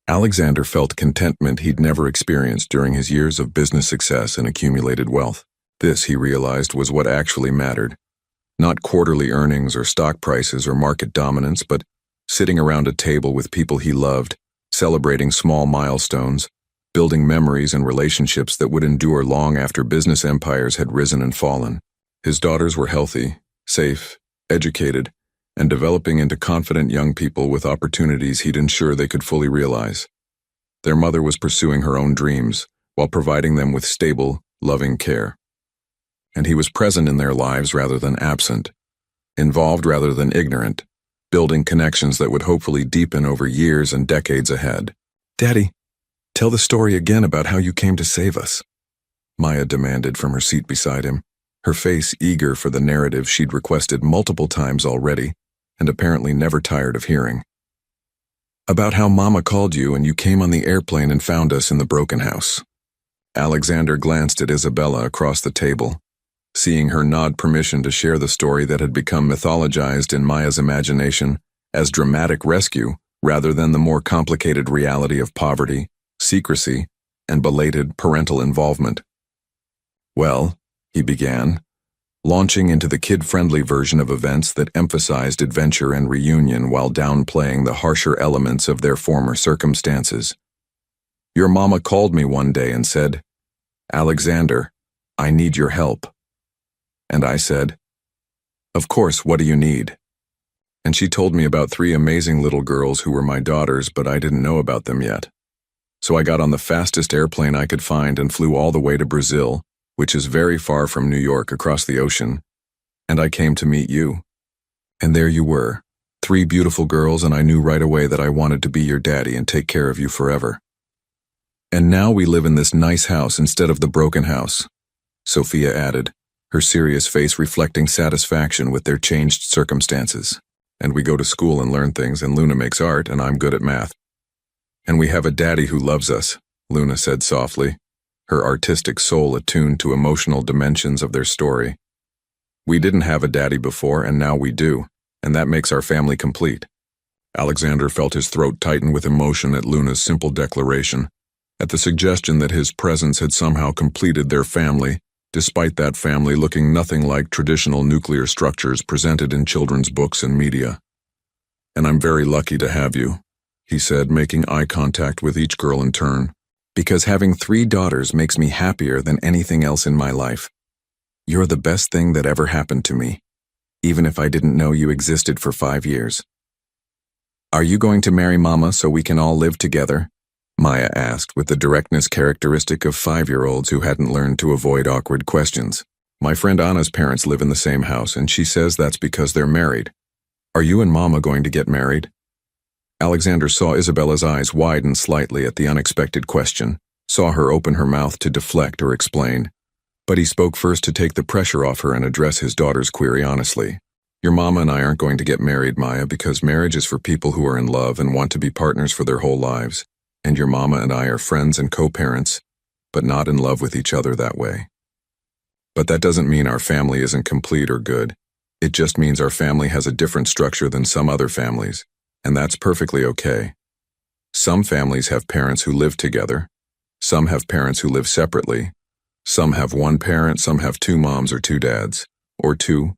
Alexander felt contentment he'd never experienced during his years of business success and accumulated wealth. This, he realized, was what actually mattered. Not quarterly earnings or stock prices or market dominance, but sitting around a table with people he loved, celebrating small milestones, building memories and relationships that would endure long after business empires had risen and fallen. His daughters were healthy, safe, educated, and developing into confident young people with opportunities he'd ensure they could fully realize. Their mother was pursuing her own dreams while providing them with stable, loving care. And he was present in their lives rather than absent, involved rather than ignorant, building connections that would hopefully deepen over years and decades ahead. "Daddy, tell the story again about how you came to save us," Maya demanded from her seat beside him, her face eager for the narrative she'd requested multiple times already, and apparently never tired of hearing. "About how Mama called you and you came on the airplane and found us in the broken house." Alexander glanced at Isabella across the table, seeing her nod permission to share the story that had become mythologized in Maya's imagination as dramatic rescue rather than the more complicated reality of poverty, secrecy, and belated parental involvement. "Well," he began, launching into the kid-friendly version of events that emphasized adventure and reunion while downplaying the harsher elements of their former circumstances. "Your mama called me one day and said, 'Alexander, I need your help.' And I said, 'Of course, what do you need?' And she told me about 3 amazing little girls who were my daughters, but I didn't know about them yet. So I got on the fastest airplane I could find and flew all the way to Brazil, which is very far from New York across the ocean, and I came to meet you. And there you were, 3 beautiful girls, and I knew right away that I wanted to be your daddy and take care of you forever. And now we live in this nice house instead of the broken house," Sophia added, her serious face reflecting satisfaction with their changed circumstances. "And we go to school and learn things, and Luna makes art, and I'm good at math. And we have a daddy who loves us," Luna said softly, her artistic soul attuned to emotional dimensions of their story. "We didn't have a daddy before, and now we do, and that makes our family complete." Alexander felt his throat tighten with emotion at Luna's simple declaration, at the suggestion that his presence had somehow completed their family, despite that family looking nothing like traditional nuclear structures presented in children's books and media. "And I'm very lucky to have you," he said, making eye contact with each girl in turn, "because having 3 daughters makes me happier than anything else in my life. You're the best thing that ever happened to me, even if I didn't know you existed for 5 years." "Are you going to marry Mama so we can all live together?" Maya asked with the directness characteristic of 5-year-olds who hadn't learned to avoid awkward questions. "My friend Anna's parents live in the same house, and she says that's because they're married. Are you and Mama going to get married? Alexander saw Isabella's eyes widen slightly at the unexpected question, saw her open her mouth to deflect or explain. But he spoke first to take the pressure off her and address his daughter's query honestly. Your Mama and I aren't going to get married, Maya, because marriage is for people who are in love and want to be partners for their whole lives. And your Mama and I are friends and co-parents, but not in love with each other that way. But that doesn't mean our family isn't complete or good. It just means our family has a different structure than some other families, and that's perfectly okay. Some families have parents who live together. Some have parents who live separately. Some have one parent, some have two moms or two dads, or two.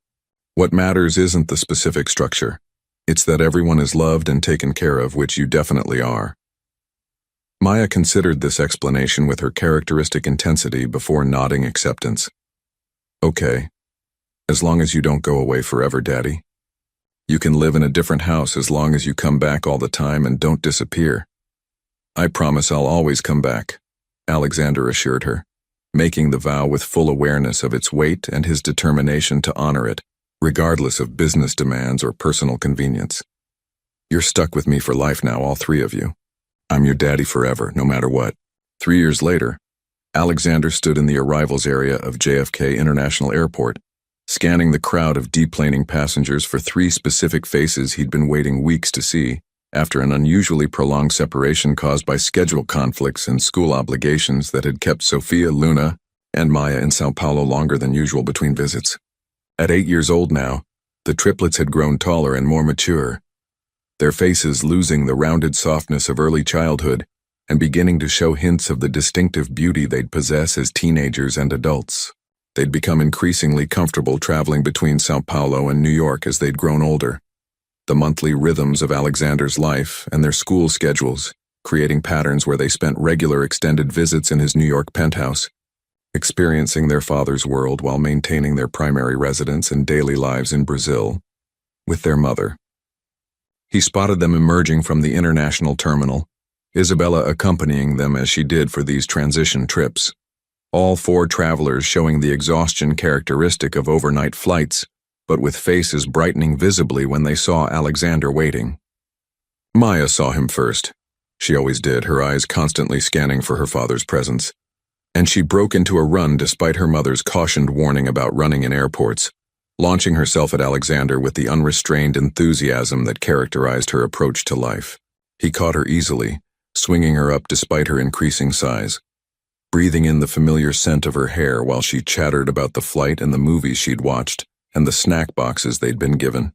What matters isn't the specific structure. It's that everyone is loved and taken care of, which you definitely are. Maya considered this explanation with her characteristic intensity before nodding acceptance. Okay. As long as you don't go away forever, Daddy. You can live in a different house as long as you come back all the time and don't disappear. I promise I'll always come back, Alexander assured her, making the vow with full awareness of its weight and his determination to honor it, regardless of business demands or personal convenience. You're stuck with me for life now, all three of you. I'm your daddy forever, no matter what. 3 years later, Alexander stood in the arrivals area of JFK International Airport, scanning the crowd of deplaning passengers for 3 specific faces he'd been waiting weeks to see after an unusually prolonged separation caused by schedule conflicts and school obligations that had kept Sophia, Luna, and Maya in Sao Paulo longer than usual between visits. At 8 years old now, the triplets had grown taller and more mature, their faces losing the rounded softness of early childhood and beginning to show hints of the distinctive beauty they'd possess as teenagers and adults. They'd become increasingly comfortable traveling between Sao Paulo and New York as they'd grown older. The monthly rhythms of Alexander's life and their school schedules, creating patterns where they spent regular extended visits in his New York penthouse, experiencing their father's world while maintaining their primary residence and daily lives in Brazil, with their mother. He spotted them emerging from the international terminal, Isabella accompanying them as she did for these transition trips. All 4 travelers showing the exhaustion characteristic of overnight flights, but with faces brightening visibly when they saw Alexander waiting. Maya saw him first. She always did, her eyes constantly scanning for her father's presence. And she broke into a run despite her mother's cautioned warning about running in airports, launching herself at Alexander with the unrestrained enthusiasm that characterized her approach to life. He caught her easily, swinging her up despite her increasing size, breathing in the familiar scent of her hair while she chattered about the flight and the movies she'd watched and the snack boxes they'd been given.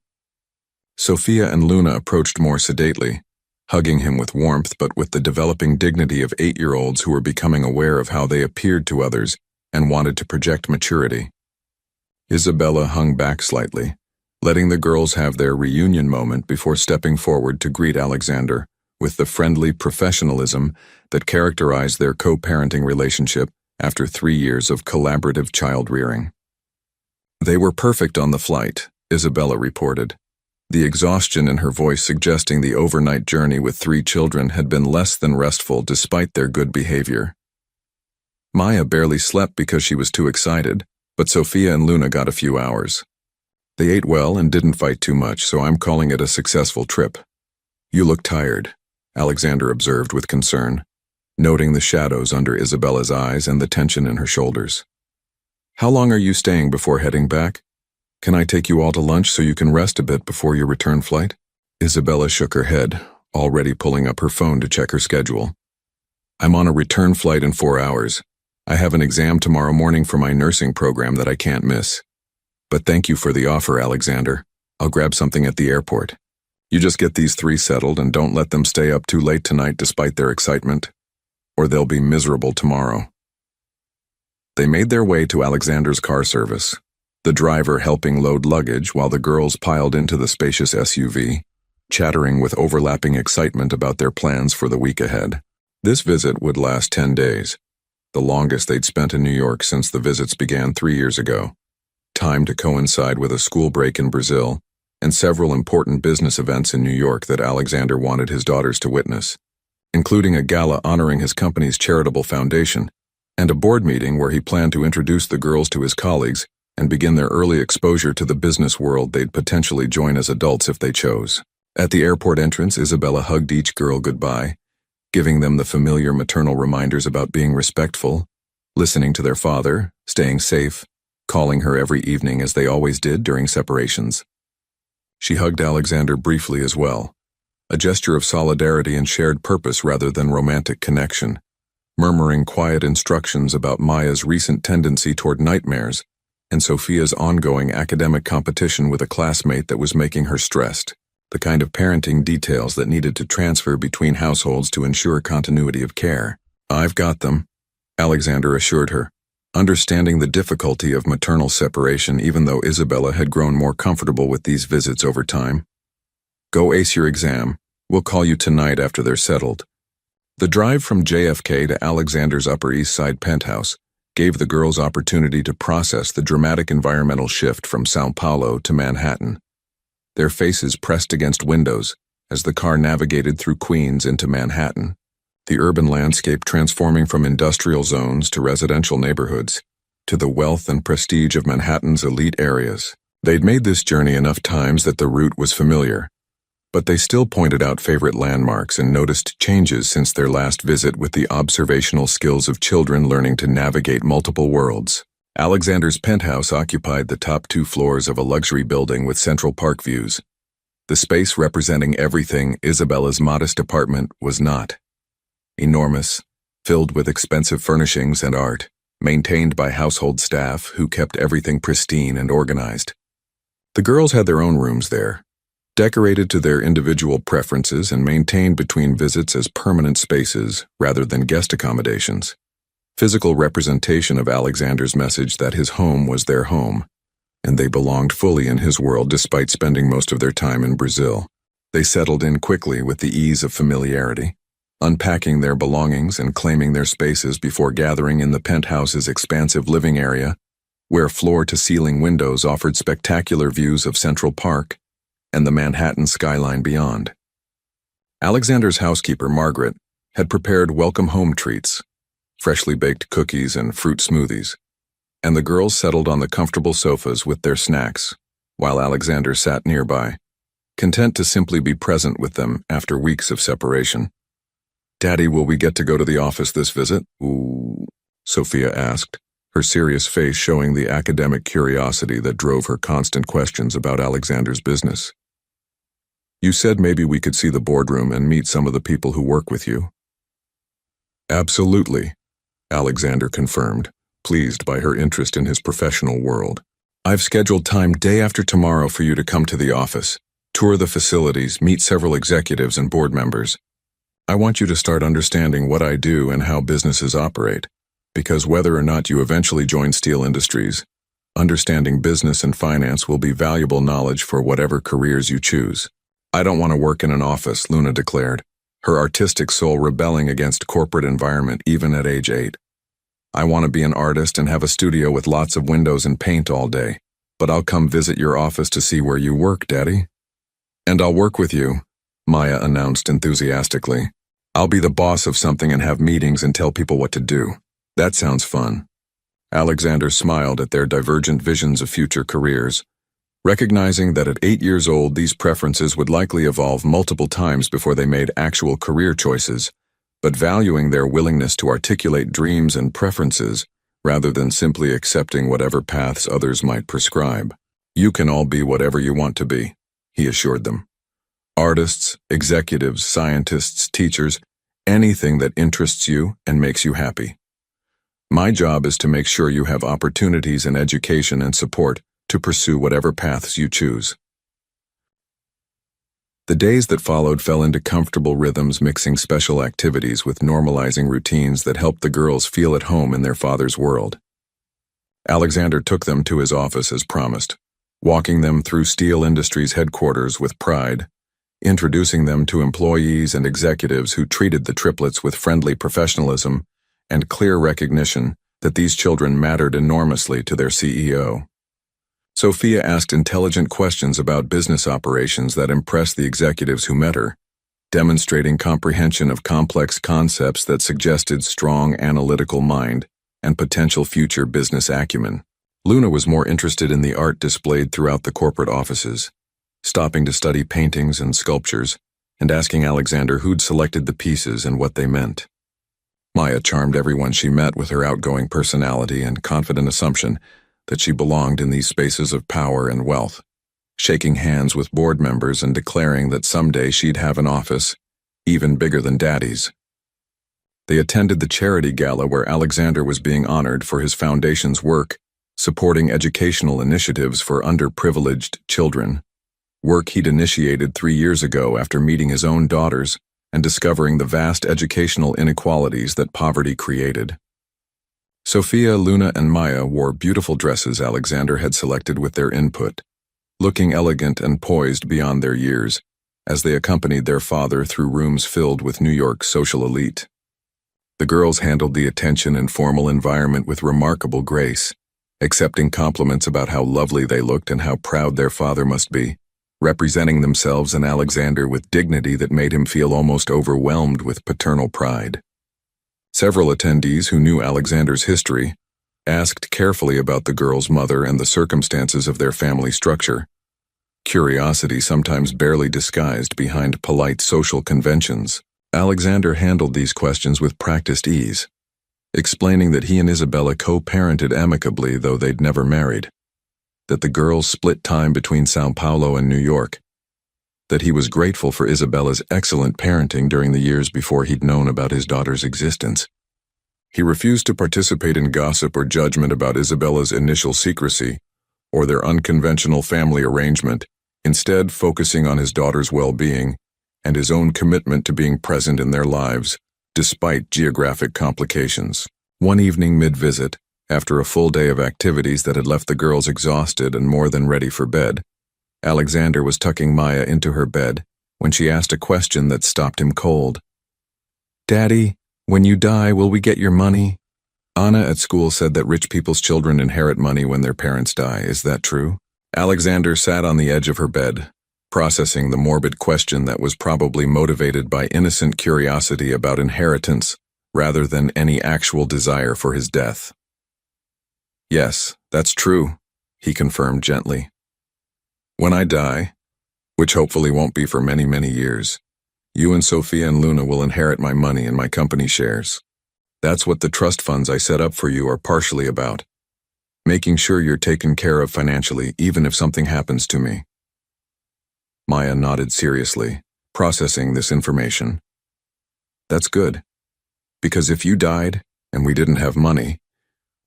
Sophia and Luna approached more sedately, hugging him with warmth but with the developing dignity of 8-year-olds who were becoming aware of how they appeared to others and wanted to project maturity. Isabella hung back slightly, letting the girls have their reunion moment before stepping forward to greet Alexander with the friendly professionalism that characterized their co-parenting relationship after 3 years of collaborative child-rearing. They were perfect on the flight, Isabella reported, the exhaustion in her voice suggesting the overnight journey with 3 children had been less than restful despite their good behavior. Maya barely slept because she was too excited, but Sophia and Luna got a few hours. They ate well and didn't fight too much, so I'm calling it a successful trip. You look tired, Alexander observed with concern, noting the shadows under Isabella's eyes and the tension in her shoulders. How long are you staying before heading back? Can I take you all to lunch so you can rest a bit before your return flight? Isabella shook her head, already pulling up her phone to check her schedule. I'm on a return flight in 4 hours. I have an exam tomorrow morning for my nursing program that I can't miss. But thank you for the offer, Alexander. I'll grab something at the airport. You just get these 3 settled and don't let them stay up too late tonight despite their excitement, or they'll be miserable tomorrow. They made their way to Alexander's car service, the driver helping load luggage while the girls piled into the spacious SUV, chattering with overlapping excitement about their plans for the week ahead. This visit would last 10 days, the longest they'd spent in New York since the visits began 3 years ago, time to coincide with a school break in Brazil and several important business events in New York that Alexander wanted his daughters to witness, including a gala honoring his company's charitable foundation and a board meeting where he planned to introduce the girls to his colleagues and begin their early exposure to the business world they'd potentially join as adults if they chose. At the airport entrance, Isabella hugged each girl goodbye, giving them the familiar maternal reminders about being respectful, listening to their father, staying safe, calling her every evening as they always did during separations. She hugged Alexander briefly as well, a gesture of solidarity and shared purpose rather than romantic connection, murmuring quiet instructions about Maya's recent tendency toward nightmares and Sophia's ongoing academic competition with a classmate that was making her stressed, the kind of parenting details that needed to transfer between households to ensure continuity of care. "I've got them," Alexander assured her, understanding the difficulty of maternal separation even though Isabella had grown more comfortable with these visits over time. "Go ace your exam. We'll call you tonight after they're settled." The drive from JFK to Alexander's Upper East Side penthouse gave the girls opportunity to process the dramatic environmental shift from São Paulo to Manhattan. Their faces pressed against windows as the car navigated through Queens into Manhattan, the urban landscape transforming from industrial zones to residential neighborhoods, to the wealth and prestige of Manhattan's elite areas. They'd made this journey enough times that the route was familiar, but they still pointed out favorite landmarks and noticed changes since their last visit with the observational skills of children learning to navigate multiple worlds. Alexander's penthouse occupied the top 2 floors of a luxury building with Central Park views. The space representing everything Isabella's modest apartment was not. Enormous, filled with expensive furnishings and art, maintained by household staff who kept everything pristine and organized. The girls had their own rooms there, decorated to their individual preferences and maintained between visits as permanent spaces rather than guest accommodations. Physical representation of Alexander's message that his home was their home, and they belonged fully in his world despite spending most of their time in Brazil. They settled in quickly with the ease of familiarity, unpacking their belongings and claiming their spaces before gathering in the penthouse's expansive living area, where floor-to-ceiling windows offered spectacular views of Central Park and the Manhattan skyline beyond. Alexander's housekeeper, Margaret, had prepared welcome home treats, freshly baked cookies and fruit smoothies, and the girls settled on the comfortable sofas with their snacks, while Alexander sat nearby, content to simply be present with them after weeks of separation. "Daddy, will we get to go to the office this visit?" "Ooh," Sophia asked, her serious face showing the academic curiosity that drove her constant questions about Alexander's business. "You said maybe we could see the boardroom and meet some of the people who work with you." "Absolutely," Alexander confirmed, pleased by her interest in his professional world. "I've scheduled time day after tomorrow for you to come to the office, tour the facilities, meet several executives and board members. I want you to start understanding what I do and how businesses operate, because whether or not you eventually join Steel Industries, understanding business and finance will be valuable knowledge for whatever careers you choose." "I don't want to work in an office," Luna declared, her artistic soul rebelling against corporate environment even at age 8. "I want to be an artist and have a studio with lots of windows and paint all day, but I'll come visit your office to see where you work, Daddy." "And I'll work with you," Maya announced enthusiastically. "I'll be the boss of something and have meetings and tell people what to do. That sounds fun." Alexander smiled at their divergent visions of future careers, recognizing that at 8 years old these preferences would likely evolve multiple times before they made actual career choices, but valuing their willingness to articulate dreams and preferences rather than simply accepting whatever paths others might prescribe. "You can all be whatever you want to be," he assured them. "Artists, executives, scientists, teachers, anything that interests you and makes you happy. My job is to make sure you have opportunities and education and support to pursue whatever paths you choose." The days that followed fell into comfortable rhythms, mixing special activities with normalizing routines that helped the girls feel at home in their father's world. Alexander took them to his office as promised, walking them through Steel Industries headquarters with pride, introducing them to employees and executives who treated the triplets with friendly professionalism and clear recognition that these children mattered enormously to their CEO. Sophia asked intelligent questions about business operations that impressed the executives who met her, demonstrating comprehension of complex concepts that suggested strong analytical mind and potential future business acumen. Luna was more interested in the art displayed throughout the corporate offices, stopping to study paintings and sculptures, and asking Alexander who'd selected the pieces and what they meant. Maya charmed everyone she met with her outgoing personality and confident assumption that she belonged in these spaces of power and wealth, shaking hands with board members and declaring that someday she'd have an office, even bigger than Daddy's. They attended the charity gala where Alexander was being honored for his foundation's work, supporting educational initiatives for underprivileged children, work he'd initiated 3 years ago after meeting his own daughters and discovering the vast educational inequalities that poverty created. Sophia, Luna, and Maya wore beautiful dresses Alexander had selected with their input, looking elegant and poised beyond their years, as they accompanied their father through rooms filled with New York's social elite. The girls handled the attention and formal environment with remarkable grace, accepting compliments about how lovely they looked and how proud their father must be, representing themselves and Alexander with dignity that made him feel almost overwhelmed with paternal pride. Several attendees who knew Alexander's history asked carefully about the girl's mother and the circumstances of their family structure, curiosity sometimes barely disguised behind polite social conventions. Alexander handled these questions with practiced ease, explaining that he and Isabella co-parented amicably though they'd never married, that the girls split time between Sao Paulo and New York, that he was grateful for Isabella's excellent parenting during the years before he'd known about his daughter's existence. He refused to participate in gossip or judgment about Isabella's initial secrecy or their unconventional family arrangement, instead focusing on his daughter's well-being and his own commitment to being present in their lives, despite geographic complications. One evening mid-visit, after a full day of activities that had left the girls exhausted and more than ready for bed, Alexander was tucking Maya into her bed when she asked a question that stopped him cold. "Daddy, when you die, will we get your money?" Anna at school said that rich people's children inherit money when their parents die. Is that true? Alexander sat on the edge of her bed, processing the morbid question that was probably motivated by innocent curiosity about inheritance rather than any actual desire for his death. "Yes, that's true," he confirmed gently. "When I die, which hopefully won't be for many, many years, you and Sophia and Luna will inherit my money and my company shares. That's what the trust funds I set up for you are partially about, making sure you're taken care of financially even if something happens to me." Maya nodded seriously, processing this information. "That's good, because if you died and we didn't have money,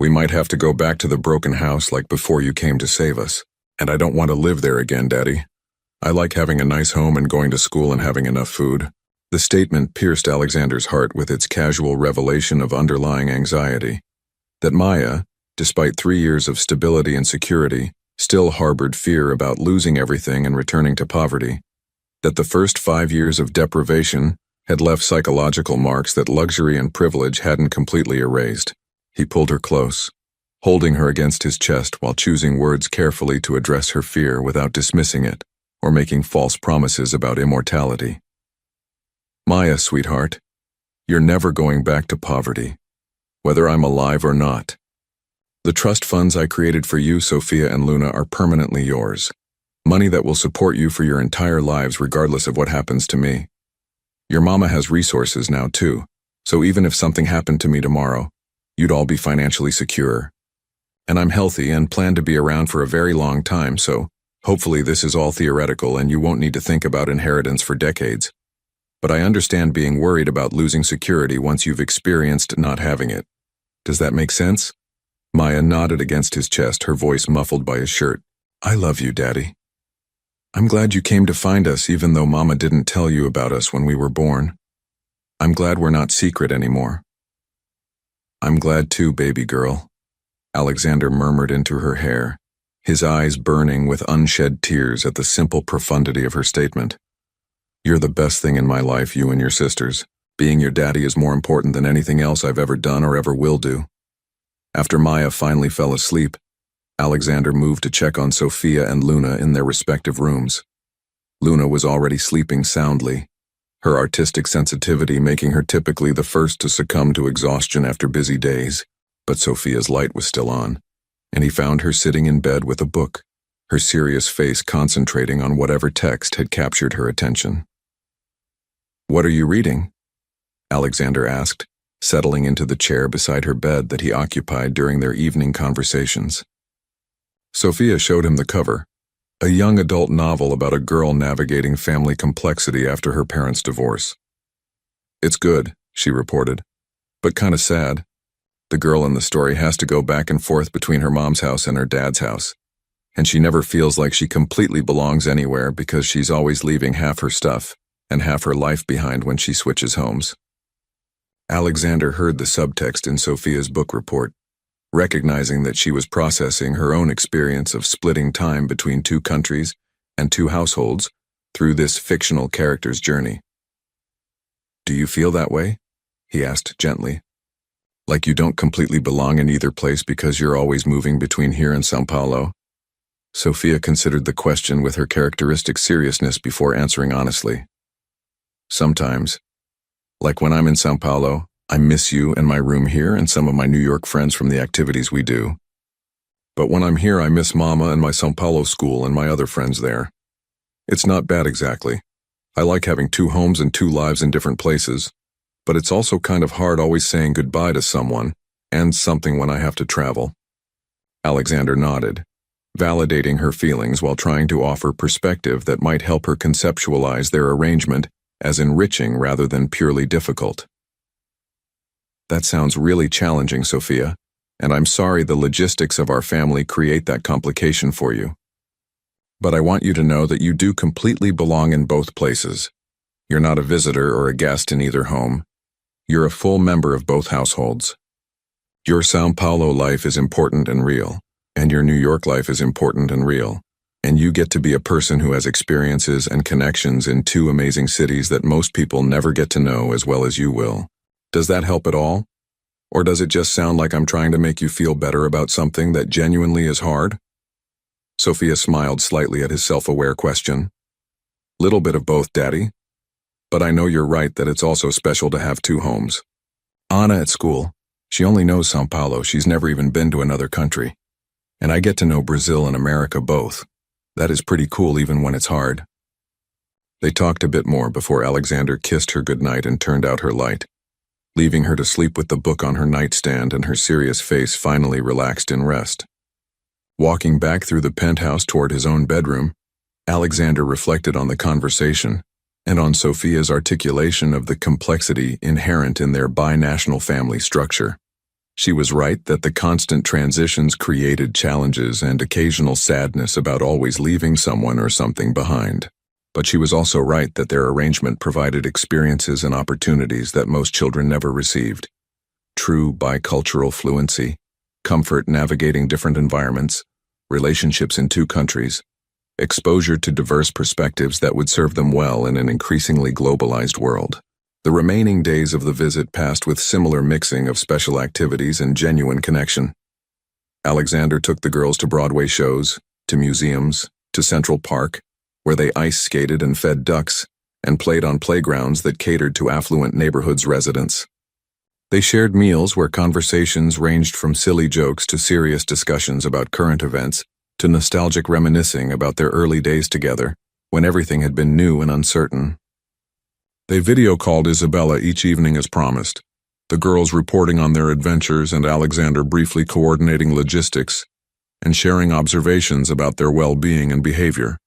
we might have to go back to the broken house like before you came to save us. And I don't want to live there again, Daddy. I like having a nice home and going to school and having enough food." The statement pierced Alexander's heart with its casual revelation of underlying anxiety, that Maya, despite 3 years of stability and security, still harbored fear about losing everything and returning to poverty, that the first 5 years of deprivation had left psychological marks that luxury and privilege hadn't completely erased. He pulled her close, holding her against his chest while choosing words carefully to address her fear without dismissing it or making false promises about immortality. "Maya, sweetheart, you're never going back to poverty, whether I'm alive or not. The trust funds I created for you, Sophia and Luna, are permanently yours. Money that will support you for your entire lives regardless of what happens to me. Your mama has resources now too, so even if something happened to me tomorrow, you'd all be financially secure. And I'm healthy and plan to be around for a very long time, so hopefully this is all theoretical and you won't need to think about inheritance for decades. But I understand being worried about losing security once you've experienced not having it. Does that make sense?" Maya nodded against his chest, her voice muffled by his shirt. "I love you, Daddy. I'm glad you came to find us even though Mama didn't tell you about us when we were born. I'm glad we're not secret anymore." "I'm glad too, baby girl," Alexander murmured into her hair, his eyes burning with unshed tears at the simple profundity of her statement. "You're the best thing in my life, you and your sisters. Being your daddy is more important than anything else I've ever done or ever will do." After Maya finally fell asleep, Alexander moved to check on Sophia and Luna in their respective rooms. Luna was already sleeping soundly, her artistic sensitivity making her typically the first to succumb to exhaustion after busy days, but Sophia's light was still on, and he found her sitting in bed with a book, her serious face concentrating on whatever text had captured her attention. "What are you reading?" Alexander asked, settling into the chair beside her bed that he occupied during their evening conversations. Sophia showed him the cover, a young adult novel about a girl navigating family complexity after her parents' divorce. "It's good," she reported, "but kinda sad. The girl in the story has to go back and forth between her mom's house and her dad's house, and she never feels like she completely belongs anywhere because she's always leaving half her stuff and half her life behind when she switches homes." Alexander heard the subtext in Sophia's book report, recognizing that she was processing her own experience of splitting time between two countries and two households through this fictional character's journey. "Do you feel that way?" he asked gently. "Like you don't completely belong in either place because you're always moving between here and São Paulo?" Sophia considered the question with her characteristic seriousness before answering honestly. "Sometimes. Like when I'm in São Paulo, I miss you and my room here and some of my New York friends from the activities we do. But when I'm here, I miss Mama and my São Paulo school and my other friends there. It's not bad exactly. I like having two homes and two lives in different places, but it's also kind of hard always saying goodbye to someone and something when I have to travel." Alexander nodded, validating her feelings while trying to offer perspective that might help her conceptualize their arrangement as enriching rather than purely difficult. "That sounds really challenging, Sophia, and I'm sorry the logistics of our family create that complication for you. But I want you to know that you do completely belong in both places. You're not a visitor or a guest in either home. You're a full member of both households. Your São Paulo life is important and real, and your New York life is important and real, and you get to be a person who has experiences and connections in two amazing cities that most people never get to know as well as you will. Does that help at all? Or does it just sound like I'm trying to make you feel better about something that genuinely is hard?" Sophia smiled slightly at his self-aware question. "Little bit of both, Daddy. But I know you're right that it's also special to have two homes. Anna at school, she only knows São Paulo, she's never even been to another country. And I get to know Brazil and America both. That is pretty cool even when it's hard." They talked a bit more before Alexander kissed her goodnight and turned out her light, leaving her to sleep with the book on her nightstand and her serious face finally relaxed in rest. Walking back through the penthouse toward his own bedroom, Alexander reflected on the conversation and on Sophia's articulation of the complexity inherent in their binational family structure. She was right that the constant transitions created challenges and occasional sadness about always leaving someone or something behind. But she was also right that their arrangement provided experiences and opportunities that most children never received. True bicultural fluency, comfort navigating different environments, relationships in two countries, exposure to diverse perspectives that would serve them well in an increasingly globalized world. The remaining days of the visit passed with similar mixing of special activities and genuine connection. Alexander took the girls to Broadway shows, to museums, to Central Park, where they ice skated and fed ducks, and played on playgrounds that catered to affluent neighborhoods' residents. They shared meals where conversations ranged from silly jokes to serious discussions about current events, to nostalgic reminiscing about their early days together, when everything had been new and uncertain. They video called Isabella each evening as promised, the girls reporting on their adventures and Alexander briefly coordinating logistics and sharing observations about their well-being and behavior.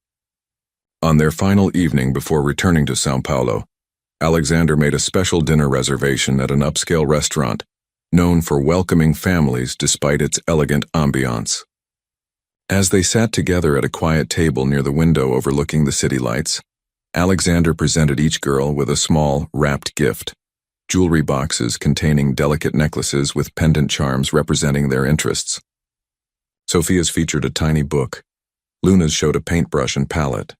On their final evening before returning to São Paulo, Alexander made a special dinner reservation at an upscale restaurant, known for welcoming families despite its elegant ambiance. As they sat together at a quiet table near the window overlooking the city lights, Alexander presented each girl with a small, wrapped gift, jewelry boxes containing delicate necklaces with pendant charms representing their interests. Sophia's featured a tiny book. Luna's showed a paintbrush and palette.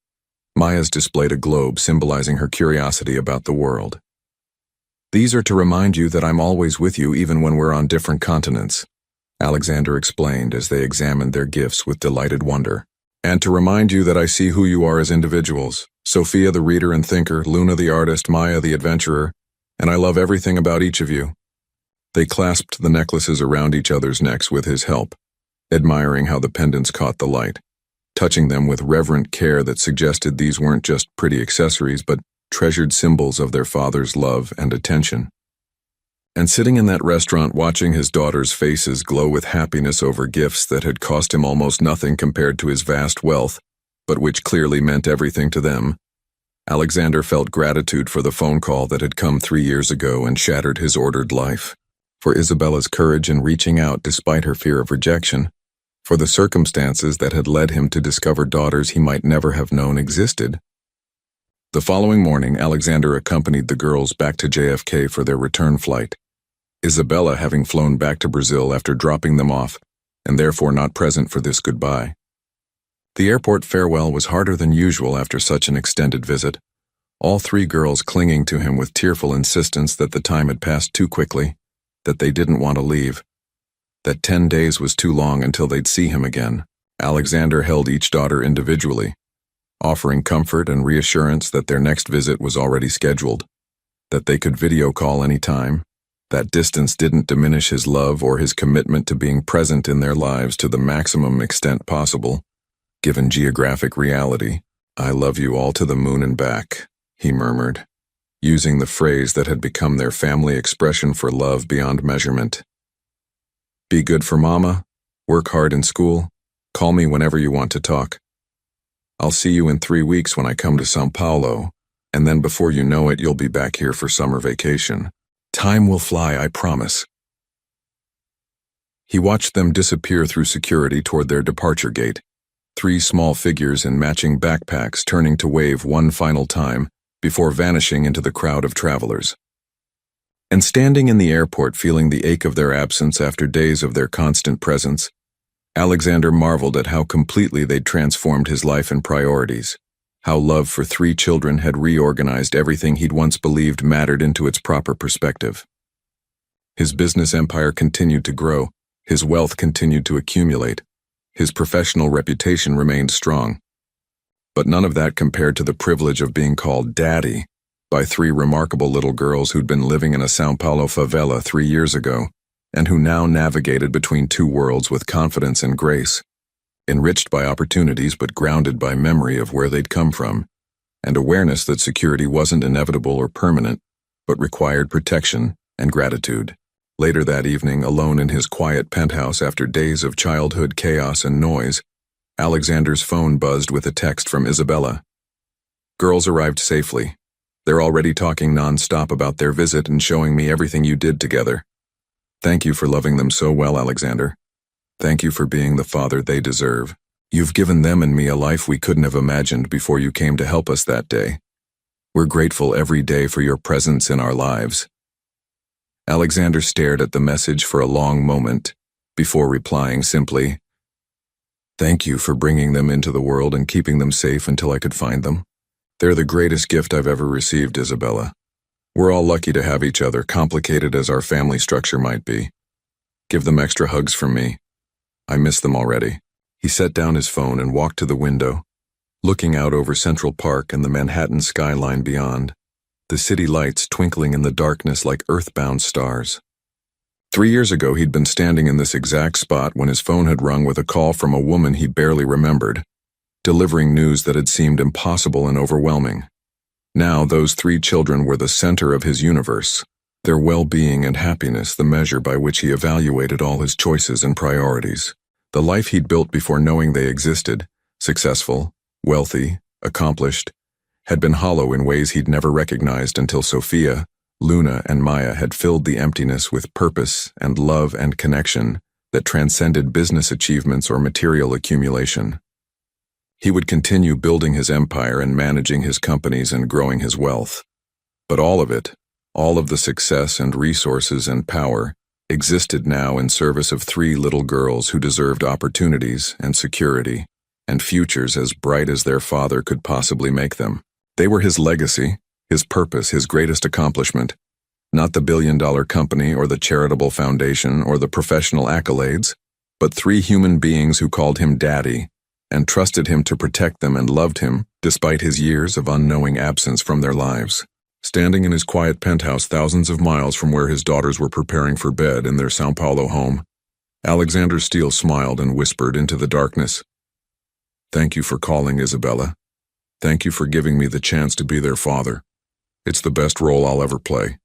Maya's displayed a globe symbolizing her curiosity about the world. "These are to remind you that I'm always with you even when we're on different continents," Alexander explained as they examined their gifts with delighted wonder. "And to remind you that I see who you are as individuals, Sophia the reader and thinker, Luna the artist, Maya the adventurer, and I love everything about each of you." They clasped the necklaces around each other's necks with his help, admiring how the pendants caught the light, touching them with reverent care that suggested these weren't just pretty accessories but treasured symbols of their father's love and attention. And sitting in that restaurant watching his daughters' faces glow with happiness over gifts that had cost him almost nothing compared to his vast wealth, but which clearly meant everything to them, Alexander felt gratitude for the phone call that had come 3 years ago and shattered his ordered life, for Isabella's courage in reaching out despite her fear of rejection, for the circumstances that had led him to discover daughters he might never have known existed. The following morning, Alexander accompanied the girls back to JFK for their return flight, Isabella having flown back to Brazil after dropping them off, and therefore not present for this goodbye. The airport farewell was harder than usual after such an extended visit, all 3 girls clinging to him with tearful insistence that the time had passed too quickly, that they didn't want to leave, that 10 days was too long until they'd see him again. Alexander held each daughter individually, offering comfort and reassurance that their next visit was already scheduled, that they could video call any time. That distance didn't diminish his love or his commitment to being present in their lives to the maximum extent possible, given geographic reality. "I love you all to the moon and back," he murmured, using the phrase that had become their family expression for love beyond measurement. "Be good for Mama, work hard in school, call me whenever you want to talk. I'll see you in 3 weeks when I come to São Paulo, and then before you know it, you'll be back here for summer vacation. Time will fly, I promise." He watched them disappear through security toward their departure gate, 3 small figures in matching backpacks turning to wave one final time before vanishing into the crowd of travelers. And standing in the airport feeling the ache of their absence after days of their constant presence, Alexander marveled at how completely they'd transformed his life and priorities, how love for 3 children had reorganized everything he'd once believed mattered into its proper perspective. His business empire continued to grow, his wealth continued to accumulate, his professional reputation remained strong. But none of that compared to the privilege of being called Daddy by 3 remarkable little girls who'd been living in a São Paulo favela 3 years ago, and who now navigated between 2 worlds with confidence and grace, enriched by opportunities but grounded by memory of where they'd come from, and awareness that security wasn't inevitable or permanent, but required protection and gratitude. Later that evening, alone in his quiet penthouse after days of childhood chaos and noise, Alexander's phone buzzed with a text from Isabella. "Girls arrived safely. They're already talking non-stop about their visit and showing me everything you did together. Thank you for loving them so well, Alexander. Thank you for being the father they deserve. You've given them and me a life we couldn't have imagined before you came to help us that day. We're grateful every day for your presence in our lives." Alexander stared at the message for a long moment, before replying simply, "Thank you for bringing them into the world and keeping them safe until I could find them. They're the greatest gift I've ever received, Isabella. We're all lucky to have each other, complicated as our family structure might be. Give them extra hugs from me. I miss them already." He set down his phone and walked to the window, looking out over Central Park and the Manhattan skyline beyond, the city lights twinkling in the darkness like earthbound stars. 3 years ago, he'd been standing in this exact spot when his phone had rung with a call from a woman he barely remembered, delivering news that had seemed impossible and overwhelming. Now, those 3 children were the center of his universe, their well-being and happiness the measure by which he evaluated all his choices and priorities. The life he'd built before knowing they existed, successful, wealthy, accomplished, had been hollow in ways he'd never recognized until Sophia, Luna, and Maya had filled the emptiness with purpose and love and connection that transcended business achievements or material accumulation. He would continue building his empire and managing his companies and growing his wealth. But all of it, all of the success and resources and power, existed now in service of 3 little girls who deserved opportunities and security and futures as bright as their father could possibly make them. They were his legacy, his purpose, his greatest accomplishment, not the billion-dollar company or the charitable foundation or the professional accolades, but 3 human beings who called him Daddy and trusted him to protect them and loved him despite his years of unknowing absence from their lives. Standing in his quiet penthouse thousands of miles from where his daughters were preparing for bed in their São Paulo home, Alexander Steele smiled and whispered into the darkness, "Thank you for calling, Isabella. Thank you for giving me the chance to be their father. It's the best role I'll ever play."